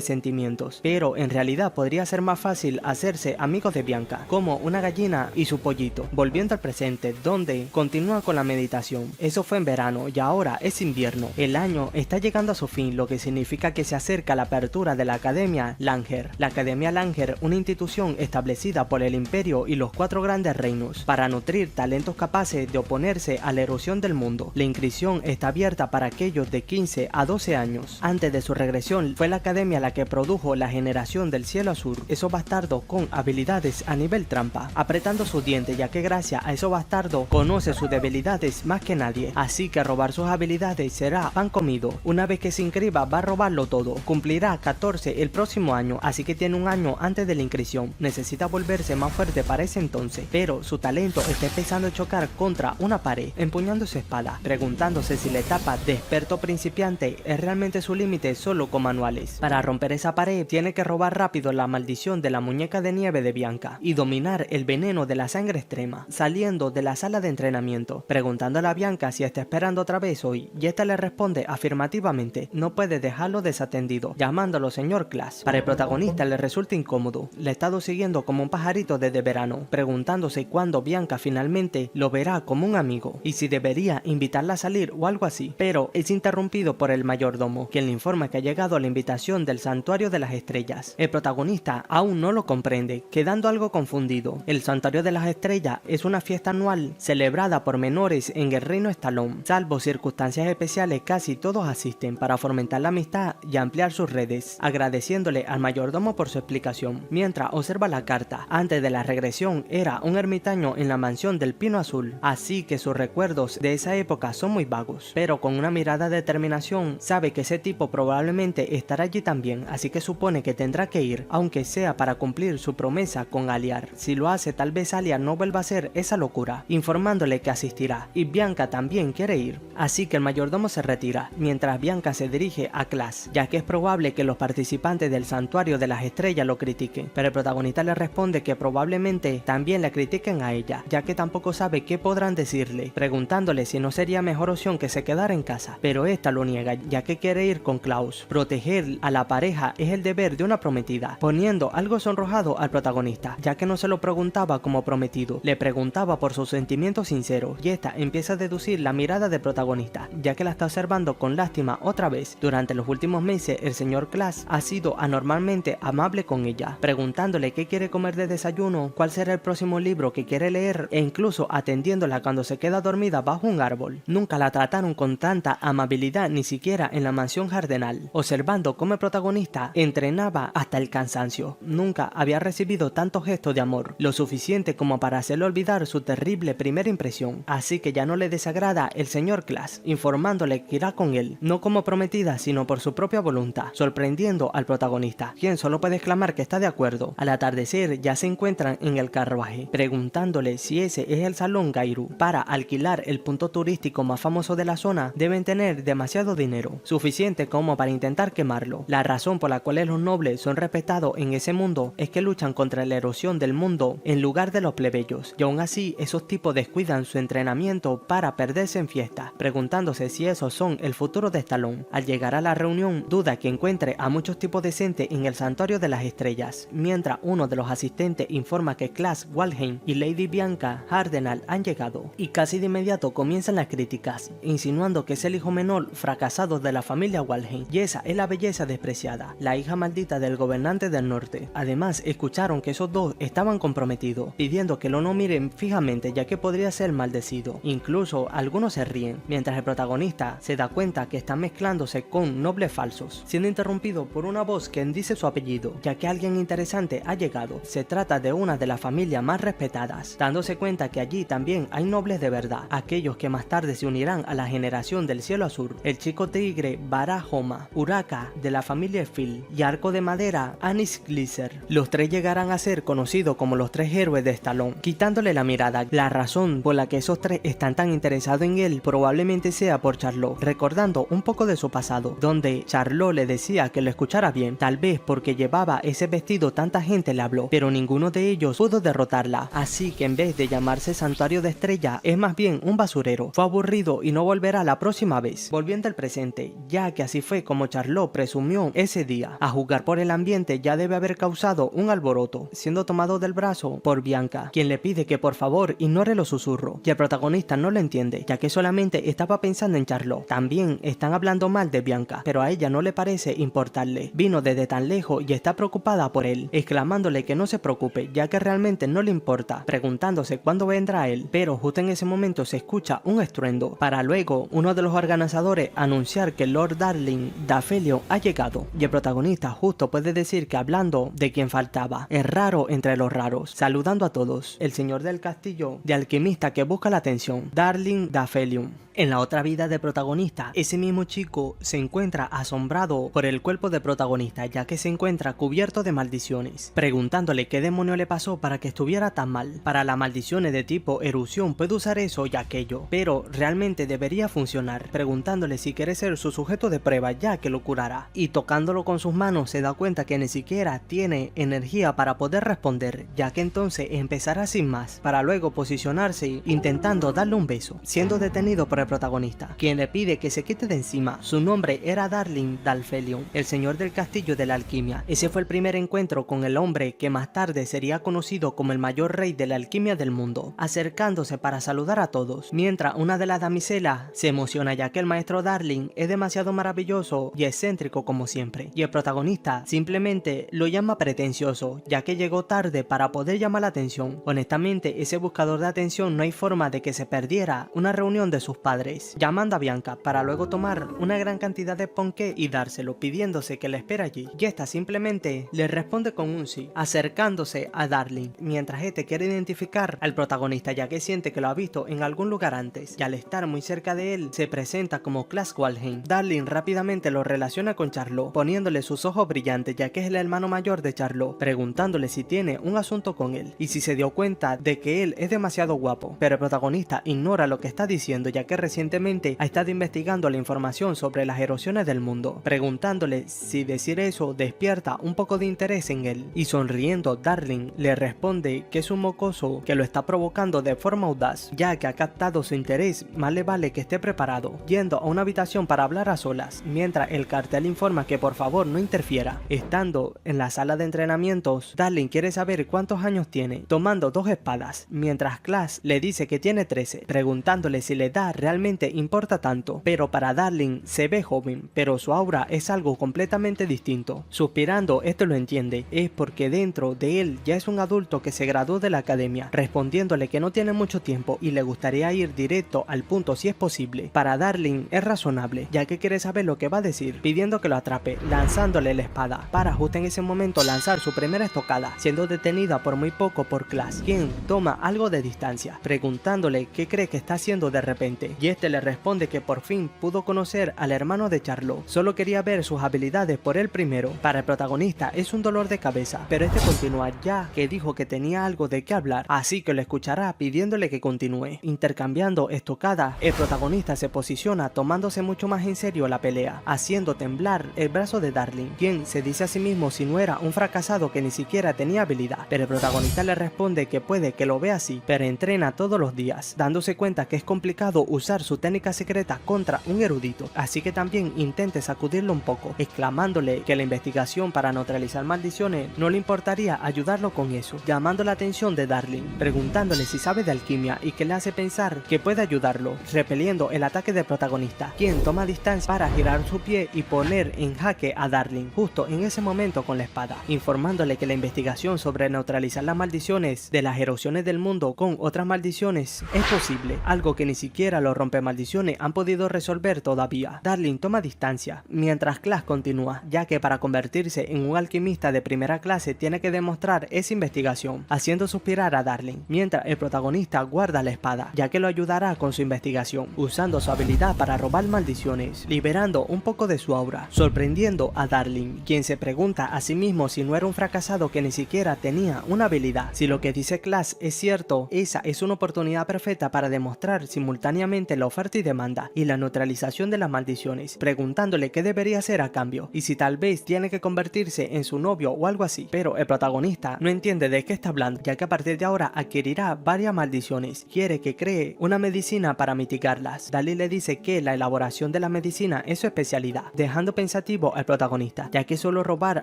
sentimientos, pero en realidad podría ser más fácil hacerse amigo de Bianca, como una gallina y su pollito. Volviendo al presente, donde continúa con la meditación. Eso fue en verano y ahora es invierno. El año está llegando a su fin, lo que significa que se acerca la apertura de la Academia Langer. La Academia Langer, una institución establecida por el Imperio y los 4 grandes reinos para nutrir talentos capaces de oponerse a la erosión del mundo. La inscripción está abierta para aquellos de 15 a 12 años. Antes de su regresión, fue la Academia la que produjo la generación del Cielo Azul, esos bastardos con habilidades a nivel trampa, apretando sus dientes, ya que gracias a esos bastardos conoce sus debilidades más que nadie, así que robar sus habilidades será pan comido. Una vez que se inscriba va a robarlo todo. Cumplirá 14 el próximo año, así que tiene un año antes de la inscripción. Necesita volverse más fuerte para ese entonces, pero su talento está empezando a chocar contra una pared, empuñando su espada, preguntándose si la etapa de experto principiante es realmente su límite solo con manuales. Para romper esa pared tiene que robar rápido la maldición de la muñeca de nieve de Bianca y dominar el veneno de la sangre extrema, saliendo de la sala de entrenamiento, preguntándole a Bianca si está esperando otra vez hoy, y esta le responde afirmativamente. No puede dejarlo desatendido, llamándolo señor Klaas. Para el protagonista le resulta incómodo, le ha estado siguiendo como un pajarito desde verano, preguntándose cuándo Bianca finalmente lo verá como un amigo y si debería invitarla a salir o algo así, pero es interrumpido por el mayordomo, quien le informa que ha llegado la invitación del Santuario de las Estrellas. El protagonista aún no lo comprende, quedando algo confundido. El Santuario de las Estrellas es una fiesta anual celebrada por menores en el reino Estalón. Salvo circunstancias especiales, casi todos asisten para fomentar la amistad y ampliar sus redes, agradeciéndole al mayordomo por su explicación. Mientras observa la carta, antes de la regresión era un ermitaño en la mansión del Pino Azul, así que sus recuerdos de esa época son muy vagos, pero con una mirada de determinación sabe que ese tipo probablemente estará allí también, así que supone que tendrá que ir, aunque sea para cumplir su promesa con Aliar. Si lo hace, tal vez Aliar no vuelva a hacer esa locura, informándole que asistirá, y Bianca también también quiere ir. Así que el mayordomo se retira, mientras Bianca se dirige a Klaas, ya que es probable que los participantes del Santuario de las Estrellas lo critiquen, pero el protagonista le responde que probablemente también la critiquen a ella, ya que tampoco sabe qué podrán decirle, preguntándole si no sería mejor opción que se quedara en casa, pero esta lo niega, ya que quiere ir con Klaus. Proteger a la pareja es el deber de una prometida, poniendo algo sonrojado al protagonista, ya que no se lo preguntaba como prometido, le preguntaba por sus sentimientos sinceros, y esta empieza a deducir la mirada del protagonista, ya que la está observando con lástima otra vez. Durante los últimos meses, el señor Klaas ha sido anormalmente amable con ella, preguntándole qué quiere comer de desayuno, cuál será el próximo libro que quiere leer, e incluso atendiéndola cuando se queda dormida bajo un árbol. Nunca la trataron con tanta amabilidad, ni siquiera en la mansión Hardenal, observando cómo el protagonista entrenaba hasta el cansancio. Nunca había recibido tantos gestos de amor, lo suficiente como para hacerle olvidar su terrible primera impresión, así que ya no le desagrada el señor Klaas, informándole que irá con él, no como prometida sino por su propia voluntad, sorprendiendo al protagonista, quien solo puede exclamar que está de acuerdo. Al atardecer ya se encuentran en el carruaje, preguntándole si ese es el Salón Gairu. Para alquilar el punto turístico más famoso de la zona deben tener demasiado dinero, suficiente como para intentar quemarlo. La razón por la cual los nobles son respetados en ese mundo es que luchan contra la erosión del mundo en lugar de los plebeyos, y aún así esos tipos descuidan su entrenamiento para perderse en fiestas, preguntándose si esos son el futuro de Stallone. Al llegar a la reunión, duda que encuentre a muchos tipos decentes en el Santuario de las Estrellas, mientras uno de los asistentes informa que Klaas Walheim y Lady Bianca Hardenal han llegado, y casi de inmediato comienzan las críticas, insinuando que es el hijo menor fracasado de la familia Walheim, y esa es la belleza despreciada, la hija maldita del gobernante del norte. Además, escucharon que esos dos estaban comprometidos, pidiendo que lo no miren fijamente ya que podría ser maldecido. Incluso algunos se ríen, mientras el protagonista se da cuenta que están mezclándose con nobles falsos, siendo interrumpido por una voz que dice su apellido, ya que alguien interesante ha llegado. Se trata de una de las familias más respetadas, dándose cuenta que allí también hay nobles de verdad, aquellos que más tarde se unirán a la generación del cielo azul, el chico tigre Bara Homa, Uraka de la familia Phil y Arco de Madera Anis Glisser. Los tres llegarán a ser conocidos como los tres héroes de Stallone, quitándole la mirada. La razón por la que esos tres están tan interesados en él probablemente sea por Charlotte, recordando un poco de su pasado, donde Charlotte le decía que lo escuchara bien, tal vez porque llevaba ese vestido tanta gente le habló, pero ninguno de ellos pudo derrotarla, así que en vez de llamarse Santuario de Estrella es más bien un basurero. Fue aburrido y no volverá la próxima vez. Volviendo al presente, ya que así fue como Charlotte presumió ese día, a jugar por el ambiente ya debe haber causado un alboroto, siendo tomado del brazo por Bianca, quien le pide que por favor ignore los susurros, y el protagonista no lo entiende, ya que solamente estaba pensando en Charlotte. También están hablando mal de Bianca, pero a ella no le parece importarle. Vino desde tan lejos y está preocupada por él, exclamándole que no se preocupe, ya que realmente no le importa, preguntándose cuándo vendrá él, pero justo en ese momento se escucha un estruendo, para luego uno de los organizadores anunciar que Lord Darling D'Afelio ha llegado, y el protagonista justo puede decir que hablando de quien faltaba, es raro entre los raros, saludando a todos, el señor del castillo de alquimista que busca la atención, Darling D'Afelio. En la otra vida de protagonista, ese mismo chico se encuentra asombrado por el cuerpo de protagonista, ya que se encuentra cubierto de maldiciones, preguntándole qué demonio le pasó para que estuviera tan mal. Para las maldiciones de tipo erupción puede usar eso y aquello, pero realmente debería funcionar, preguntándole si quiere ser su sujeto de prueba ya que lo curará, y tocándolo con sus manos se da cuenta que ni siquiera tiene energía para poder responder, ya que entonces empezará sin más, para luego posicionarse intentando darle un beso, siendo detenido por el protagonista, quien le pide que se quite de encima. Su nombre era Darling D'Afelio, el señor del castillo de la alquimia. Ese fue el primer encuentro con el hombre que más tarde sería conocido como el mayor rey de la alquimia del mundo, acercándose para saludar a todos, mientras una de las damiselas se emociona ya que el maestro Darling es demasiado maravilloso y excéntrico como siempre, y el protagonista simplemente lo llama pretencioso, ya que llegó tarde para poder llamar la atención. Honestamente, ese buscador de atención no hay forma de que se perdiera una reunión de sus padres, llamando a Bianca para luego tomar una gran cantidad de ponqué y dárselo, pidiéndose que le espera allí, y esta simplemente le responde con un sí, acercándose a Darling, mientras este quiere identificar al protagonista ya que siente que lo ha visto en algún lugar antes, y al estar muy cerca de él se presenta como Klaas Walheim. Darling rápidamente lo relaciona con Charlotte, poniéndole sus ojos brillantes ya que es el hermano mayor de Charlotte, preguntándole si tiene un asunto con él y si se dio cuenta de que él es demasiado guapo, pero el protagonista ignora lo que está está diciendo, ya que recientemente ha estado investigando la información sobre las erosiones del mundo, preguntándole si decir eso despierta un poco de interés en él. Y sonriendo, Darling le responde que es un mocoso que lo está provocando de forma audaz, ya que ha captado su interés, más le vale que esté preparado, yendo a una habitación para hablar a solas, mientras el cartel informa que por favor no interfiera. Estando en la sala de entrenamientos, Darling quiere saber cuántos años tiene, tomando 2 espadas, mientras Class le dice que tiene 13, preguntándole si la edad realmente importa tanto, pero para Darling se ve joven, pero su aura es algo completamente distinto. Suspirando, esto lo entiende, es porque dentro de él ya es un adulto que se graduó de la academia, respondiéndole que no tiene mucho tiempo y le gustaría ir directo al punto si es posible. Para Darling es razonable, ya que quiere saber lo que va a decir, pidiendo que lo atrape, lanzándole la espada, para justo en ese momento lanzar su primera estocada, siendo detenida por muy poco por Class, quien toma algo de distancia, preguntándole qué cree que está haciendo de repente, y este le responde que por fin pudo conocer al hermano de Charlotte, solo quería ver sus habilidades por él primero. Para el protagonista es un dolor de cabeza, pero este continúa, ya que dijo que tenía algo de qué hablar, así que lo escuchará pidiéndole que continúe. Intercambiando estocadas, el protagonista se posiciona tomándose mucho más en serio la pelea, haciendo temblar el brazo de Darling, quien se dice a sí mismo si no era un fracasado que ni siquiera tenía habilidad, pero el protagonista le responde que puede que lo vea así, pero entrena todos los días, dándose cuenta que es complicado usar su técnica secreta contra un erudito, así que también intente sacudirlo un poco, exclamándole que la investigación para neutralizar maldiciones no le importaría ayudarlo con eso, llamando la atención de Darling, preguntándole si sabe de alquimia y que le hace pensar que puede ayudarlo, repeliendo el ataque del protagonista, quien toma distancia para girar su pie y poner en jaque a Darling justo en ese momento con la espada, informándole que la investigación sobre neutralizar las maldiciones de las erosiones del mundo con otras maldiciones es posible, algo que ni siquiera los rompemaldiciones han podido resolver todavía. Darling toma distancia, mientras Class continúa, ya que para convertirse en un alquimista de primera clase tiene que demostrar esa investigación, haciendo suspirar a Darling, mientras el protagonista guarda la espada, ya que lo ayudará con su investigación, usando su habilidad para robar maldiciones, liberando un poco de su aura, sorprendiendo a Darling, quien se pregunta a sí mismo si no era un fracasado que ni siquiera tenía una habilidad. Si lo que dice Class es cierto, esa es una oportunidad perfecta para demostrar simultáneamente la oferta y demanda y la neutralización de las maldiciones, preguntándole qué debería hacer a cambio y si tal vez tiene que convertirse en su novio o algo así, pero el protagonista no entiende de qué está hablando, ya que a partir de ahora adquirirá varias maldiciones. Quiere que cree una medicina para mitigarlas. Darling le dice que la elaboración de la medicina es su especialidad, dejando pensativo al protagonista, ya que solo robar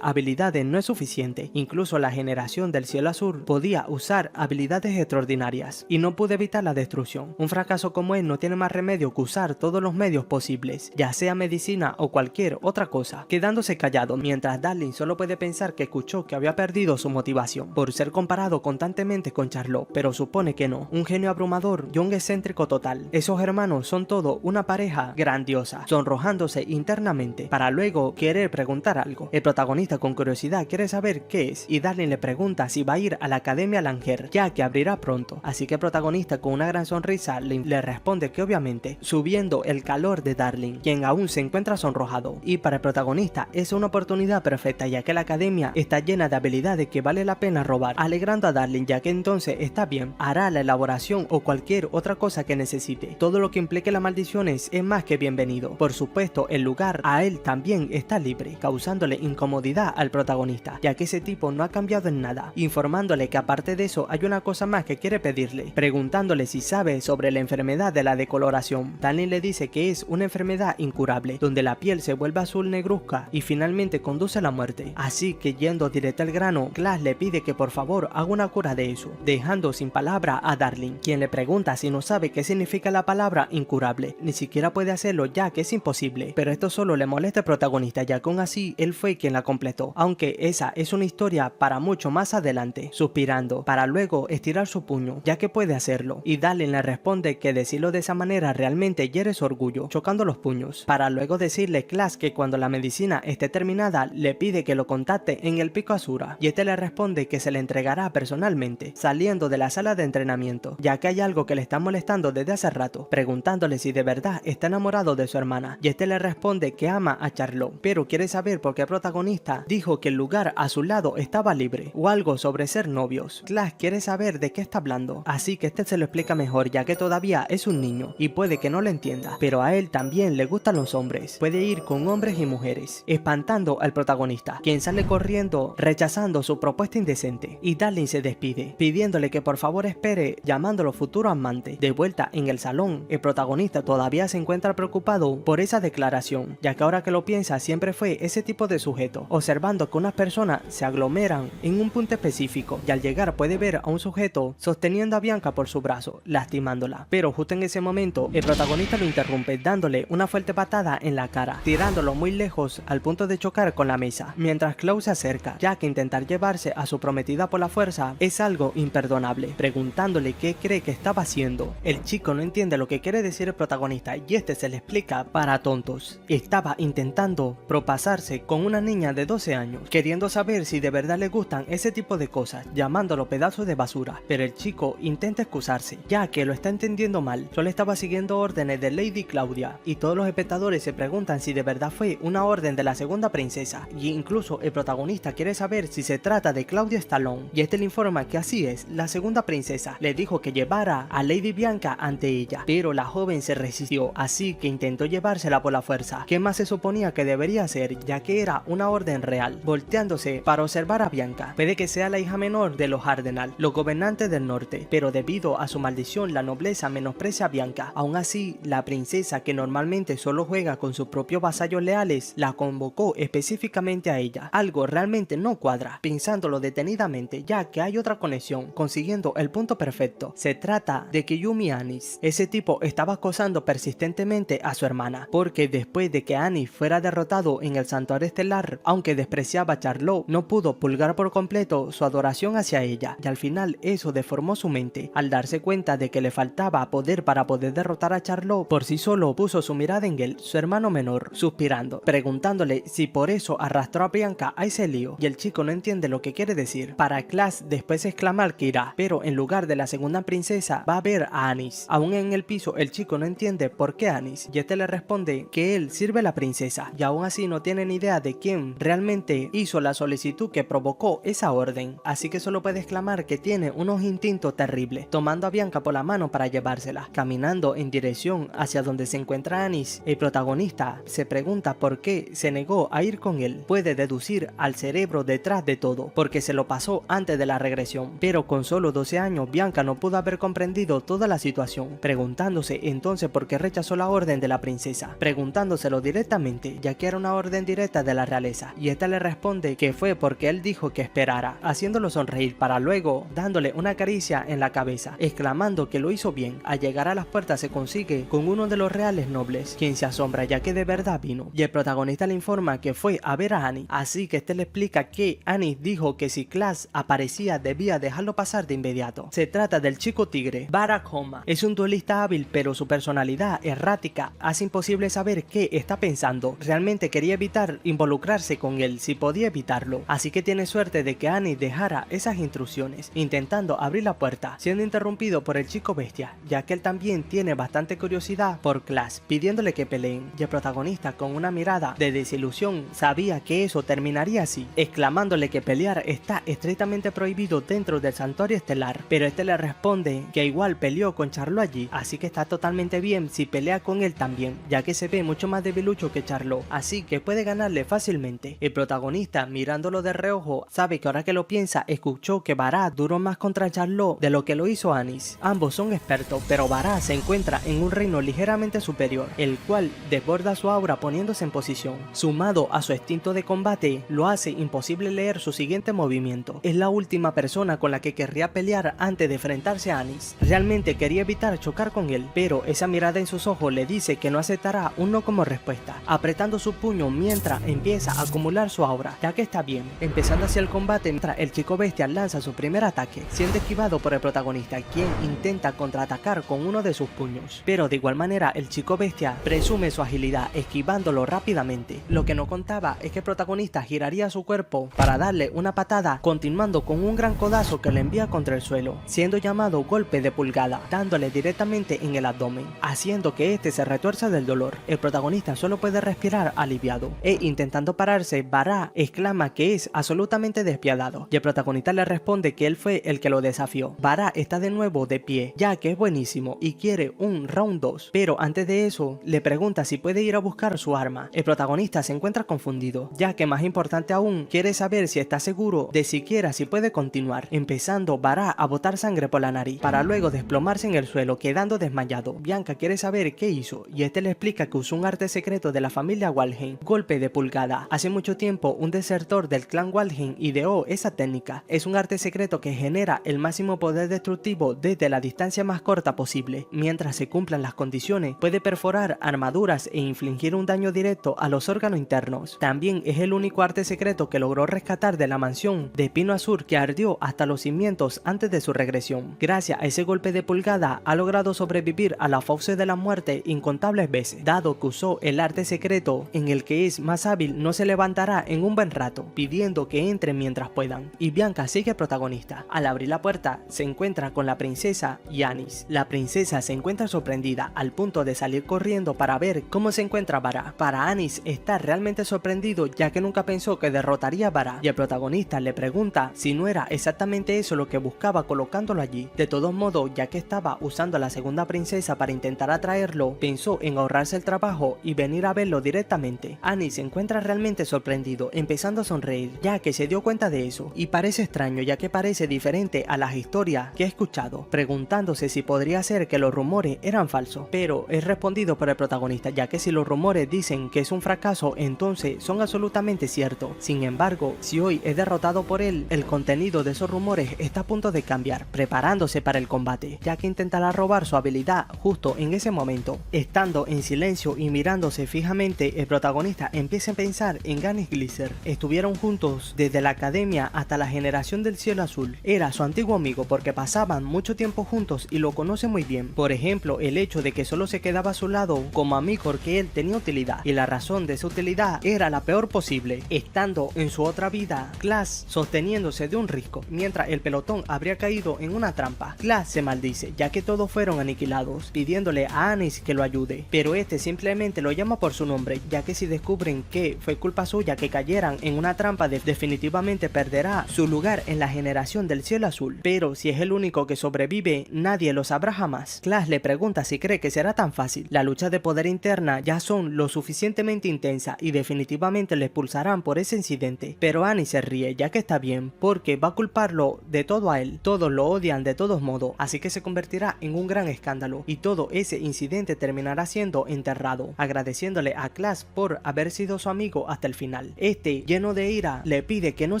habilidades no es suficiente, incluso la generación del cielo azul podía usar habilidades extraordinarias y no pudo evitar la destrucción. Un fracaso como él no tiene más remedio que usar todos los medios posibles, ya sea medicina o cualquier otra cosa, quedándose callado mientras Darling solo puede pensar que escuchó que había perdido su motivación por ser comparado constantemente con Charlotte, pero supone que no. Un genio abrumador y un excéntrico total. Esos hermanos son todo una pareja grandiosa, sonrojándose internamente para luego querer preguntar algo. El protagonista con curiosidad quiere saber qué es y Darling le pregunta si va a ir a la Academia Langer, ya que abrirá pronto, así que el protagonista con una gran sonrisa le responde que obviamente, subiendo el calor de Darling, quien aún se encuentra sonrojado, y para el protagonista es una oportunidad perfecta, ya que la academia está llena de habilidades que vale la pena robar, alegrando a Darling, ya que entonces está bien, hará la elaboración o cualquier otra cosa que necesite. Todo lo que implique las maldiciones es más que bienvenido. Por supuesto, el lugar a él también está libre, causándole incomodidad al protagonista, ya que ese tipo no ha cambiado en nada, informándole que aparte de eso hay una cosa más que quiere pedirle, preguntándole si sabe sobre la enfermedad de la decoloración. Darling le dice que es una enfermedad incurable, donde la piel se vuelve azul negruzca y finalmente conduce a la muerte. Así que yendo directo al grano, Class le pide que por favor haga una cura de eso, dejando sin palabra a Darling, quien le pregunta si no sabe qué significa la palabra incurable. Ni siquiera puede hacerlo, ya que es imposible, pero esto solo le molesta al protagonista, ya que aún así él fue quien la completó, aunque esa es una historia para mucho más adelante, suspirando para luego estirar su puño, ya que puede hacerlo, y Darling le responde que decirlo de esa manera realmente hiere su orgullo, chocando los puños, para luego decirle Class que cuando la medicina esté terminada le pide que lo contacte en el Pico Azura, y este le responde que se le entregará personalmente, saliendo de la sala de entrenamiento, ya que hay algo que le está molestando desde hace rato, preguntándole si de verdad está enamorado de su hermana, y este le responde que ama a Charlotte, pero quiere saber por qué el protagonista dijo que el lugar a su lado estaba libre, o algo sobre ser novios. Class quiere saber de qué está hablando, así que este se lo explica mejor, ya que todavía todavía es un niño y puede que no lo entienda, pero a él también le gustan los hombres. Puede ir con hombres y mujeres, espantando al protagonista, quien sale corriendo rechazando su propuesta indecente, y Darling se despide, pidiéndole que por favor espere, llamándolo futuro amante. De vuelta en el salón, el protagonista todavía se encuentra preocupado por esa declaración, ya que ahora que lo piensa siempre fue ese tipo de sujeto, observando que unas personas se aglomeran en un punto específico, y al llegar puede ver a un sujeto sosteniendo a Bianca por su brazo, lastimándola. Pero justo en ese momento, el protagonista lo interrumpe dándole una fuerte patada en la cara, tirándolo muy lejos al punto de chocar con la mesa, mientras Klaus se acerca, ya que intentar llevarse a su prometida por la fuerza es algo imperdonable, preguntándole qué cree que estaba haciendo. El chico no entiende lo que quiere decir el protagonista y este se le explica para tontos. Estaba intentando propasarse con una niña de 12 años, queriendo saber si de verdad le gustan ese tipo de cosas, llamándolo pedazos de basura, pero el chico intenta excusarse, ya que lo está entendiendo mal, solo estaba siguiendo órdenes de Lady Claudia, y todos los espectadores se preguntan si de verdad fue una orden de la segunda princesa, y incluso el protagonista quiere saber si se trata de Claudia Stallone, y este le informa que así es, la segunda princesa le dijo que llevara a Lady Bianca ante ella, pero la joven se resistió, así que intentó llevársela por la fuerza. ¿Qué más se suponía que debería hacer, ya que era una orden real? Volteándose para observar a Bianca, puede que sea la hija menor de los Hardenal, los gobernantes del norte, pero debido a su maldición la nobleza menosprecia a Bianca. Aún así, la princesa, que normalmente solo juega con sus propios vasallos leales, la convocó específicamente a ella. Algo realmente no cuadra, pensándolo detenidamente, ya que hay otra conexión, consiguiendo el punto perfecto. Se trata de que Yumi Anis, ese tipo estaba acosando persistentemente a su hermana, porque después de que Anis fuera derrotado en el santuario estelar, aunque despreciaba a Charlotte, no pudo pulgar por completo su adoración hacia ella, y al final eso deformó su mente. Al darse cuenta de que le faltaba poder para poder derrotar a Charlotte por sí solo, puso su mirada en él, su hermano menor, suspirando, preguntándole si por eso arrastró a Bianca a ese lío, y el chico no entiende lo que quiere decir. Para Klaas después exclamar que irá, pero en lugar de la segunda princesa va a ver a Anis. Aún en el piso el chico no entiende por qué Anis, y este le responde que él sirve a la princesa, y aún así no tiene ni idea de quién realmente hizo la solicitud que provocó esa orden, así que solo puede exclamar que tiene unos instintos terribles, tomando a Bianca por la mano para llevársela. Caminando en dirección hacia donde se encuentra Anis, el protagonista se pregunta por qué se negó a ir con él. Puede deducir al cerebro detrás de todo, porque se lo pasó antes de la regresión, pero con solo 12 años Bianca no pudo haber comprendido toda la situación, preguntándose entonces por qué rechazó la orden de la princesa, preguntándoselo directamente, ya que era una orden directa de la realeza, y esta le responde que fue porque él dijo que esperara, haciéndolo sonreír para luego dándole una caricia en la cabeza, exclamando que lo hizo bien. Al llegar a las puertas se consigue con uno de los reales nobles, quien se asombra ya que de verdad vino, y el protagonista le informa que fue a ver a Annie, así que este le explica que Annie dijo que si Klaas aparecía debía dejarlo pasar de inmediato. Se trata del chico tigre, Barack Homa. Es un duelista hábil, pero su personalidad errática hace imposible saber qué está pensando. Realmente quería evitar involucrarse con él si podía evitarlo, así que tiene suerte de que Annie dejara esas instrucciones, intentando abrir la puerta, siendo interrumpido por el chico bestia, ya que él también tiene bastante curiosidad por Klaas, pidiéndole que peleen, y el protagonista con una mirada de desilusión sabía que eso terminaría así, exclamándole que pelear está estrictamente prohibido dentro del santuario estelar, pero este le responde que igual peleó con Charlotte allí, así que está totalmente bien si pelea con él también, ya que se ve mucho más debilucho que Charlotte, así que puede ganarle fácilmente. El protagonista, mirándolo de reojo, sabe que ahora que lo piensa, escuchó que Barack duró más contra Charlotte de lo que lo hizo Anis. Ambos son expertos, pero Barack se encuentra en un reino ligeramente superior, el cual desborda su aura poniéndose en posición. Sumado a su instinto de combate, lo hace imposible leer su siguiente movimiento. Es la última persona con la que querría pelear antes de enfrentarse a Anis. Realmente quería evitar chocar con él, pero esa mirada en sus ojos le dice que no aceptará un no como respuesta, apretando su puño mientras empieza a acumular su aura, ya que está bien, empezando hacia el combate mientras el chico bestia lanza su primer ataque, siendo esquivado por el protagonista, quien intenta contraatacar con uno de sus puños, pero de igual manera el chico bestia presume su agilidad, esquivándolo rápidamente. Lo que no contaba es que el protagonista giraría su cuerpo para darle una patada, continuando con un gran codazo que le envía contra el suelo, siendo llamado golpe de pulgada, dándole directamente en el abdomen, haciendo que este se retuerza del dolor. El protagonista solo puede respirar aliviado, e intentando pararse, Barack exclama que es absolutamente despiadado, y el protagonista le responde que él fue el que lo desafió. Barack está de nuevo de pie, ya que es buenísimo y quiere un round 2, pero antes de eso le pregunta si puede ir a buscar su arma. El protagonista se encuentra confundido, ya que más importante aún, quiere saber si está seguro de siquiera si puede continuar, empezando Bara a botar sangre por la nariz, para luego desplomarse en el suelo, quedando desmayado. Bianca quiere saber qué hizo, y este le explica que usó un arte secreto de la familia Walheim, golpe de pulgada. Hace mucho tiempo, un desertor del clan Walheim ideó esa técnica. Es un arte secreto que genera el máximo poder destructivo desde la distancia más corta posible. Mientras se cumplan las condiciones, puede perforar armaduras e infligir un daño directo a los órganos internos. También es el único arte secreto que logró rescatar de la mansión de Pino Azul que ardió hasta los cimientos antes de su regresión. Gracias a ese golpe de pulgada, ha logrado sobrevivir a la fauce de la muerte incontables veces, dado que usó el arte secreto en el que es más hábil. No se levantará en un buen rato, pidiendo que entren mientras puedan, y Bianca sigue protagonista. Al abrir la puerta, se encuentra con la princesa y Anis. La princesa se encuentra sorprendida al punto de salir corriendo para ver cómo se encuentra Bara. Para Anis está realmente sorprendido, ya que nunca pensó que derrotaría a Bara, y el protagonista le pregunta si no era exactamente eso lo que buscaba colocándolo allí. De todos modos, ya que estaba usando a la segunda princesa para intentar atraerlo, pensó en ahorrarse el trabajo y venir a verlo directamente. Anis se encuentra realmente sorprendido, empezando a sonreír, ya que se dio cuenta de eso, y parece extraño ya que parece diferente a las historias que ha escuchado, preguntándose si podría ser que los rumores eran falsos, pero es respondido por el protagonista, ya que si los rumores dicen que es un fracaso, entonces son absolutamente ciertos. Sin embargo, si hoy es derrotado por él, el contenido de esos rumores está a punto de cambiar, preparándose para el combate, ya que intentará robar su habilidad justo en ese momento. Estando en silencio y mirándose fijamente, el protagonista empieza a pensar en Anis Glisser. Estuvieron juntos desde la academia hasta la generación del cielo azul. Era su antiguo amigo porque pasaban mucho tiempo juntos y lo conoce muy bien. Por ejemplo, el hecho de que solo se quedaba a su lado como amigo porque él tenía utilidad, y la razón de esa utilidad era la peor posible. Estando en su otra vida, Class sosteniéndose de un risco, mientras el pelotón habría caído en una trampa. Class se maldice, ya que todos fueron aniquilados, pidiéndole a Anis que lo ayude, pero este simplemente lo llama por su nombre, ya que si descubren que fue culpa suya que cayeran en una trampa, definitivamente perderá su lugar en la generación del cielo azul. Pero si es el único que sobrevive, nadie lo sabrá jamás. Class le pregunta si cree que será tan fácil. La lucha de poder interna ya son lo suficientemente intensa y definitivamente le expulsarán por ese incidente, pero Anis se ríe, ya que está bien, porque va a culparlo de todo a él. Todos lo odian de todos modos, así que se convertirá en un gran escándalo, y todo ese incidente terminará siendo enterrado, agradeciéndole a Class por haber sido su amigo hasta el final. Este, lleno de ira, le pide que no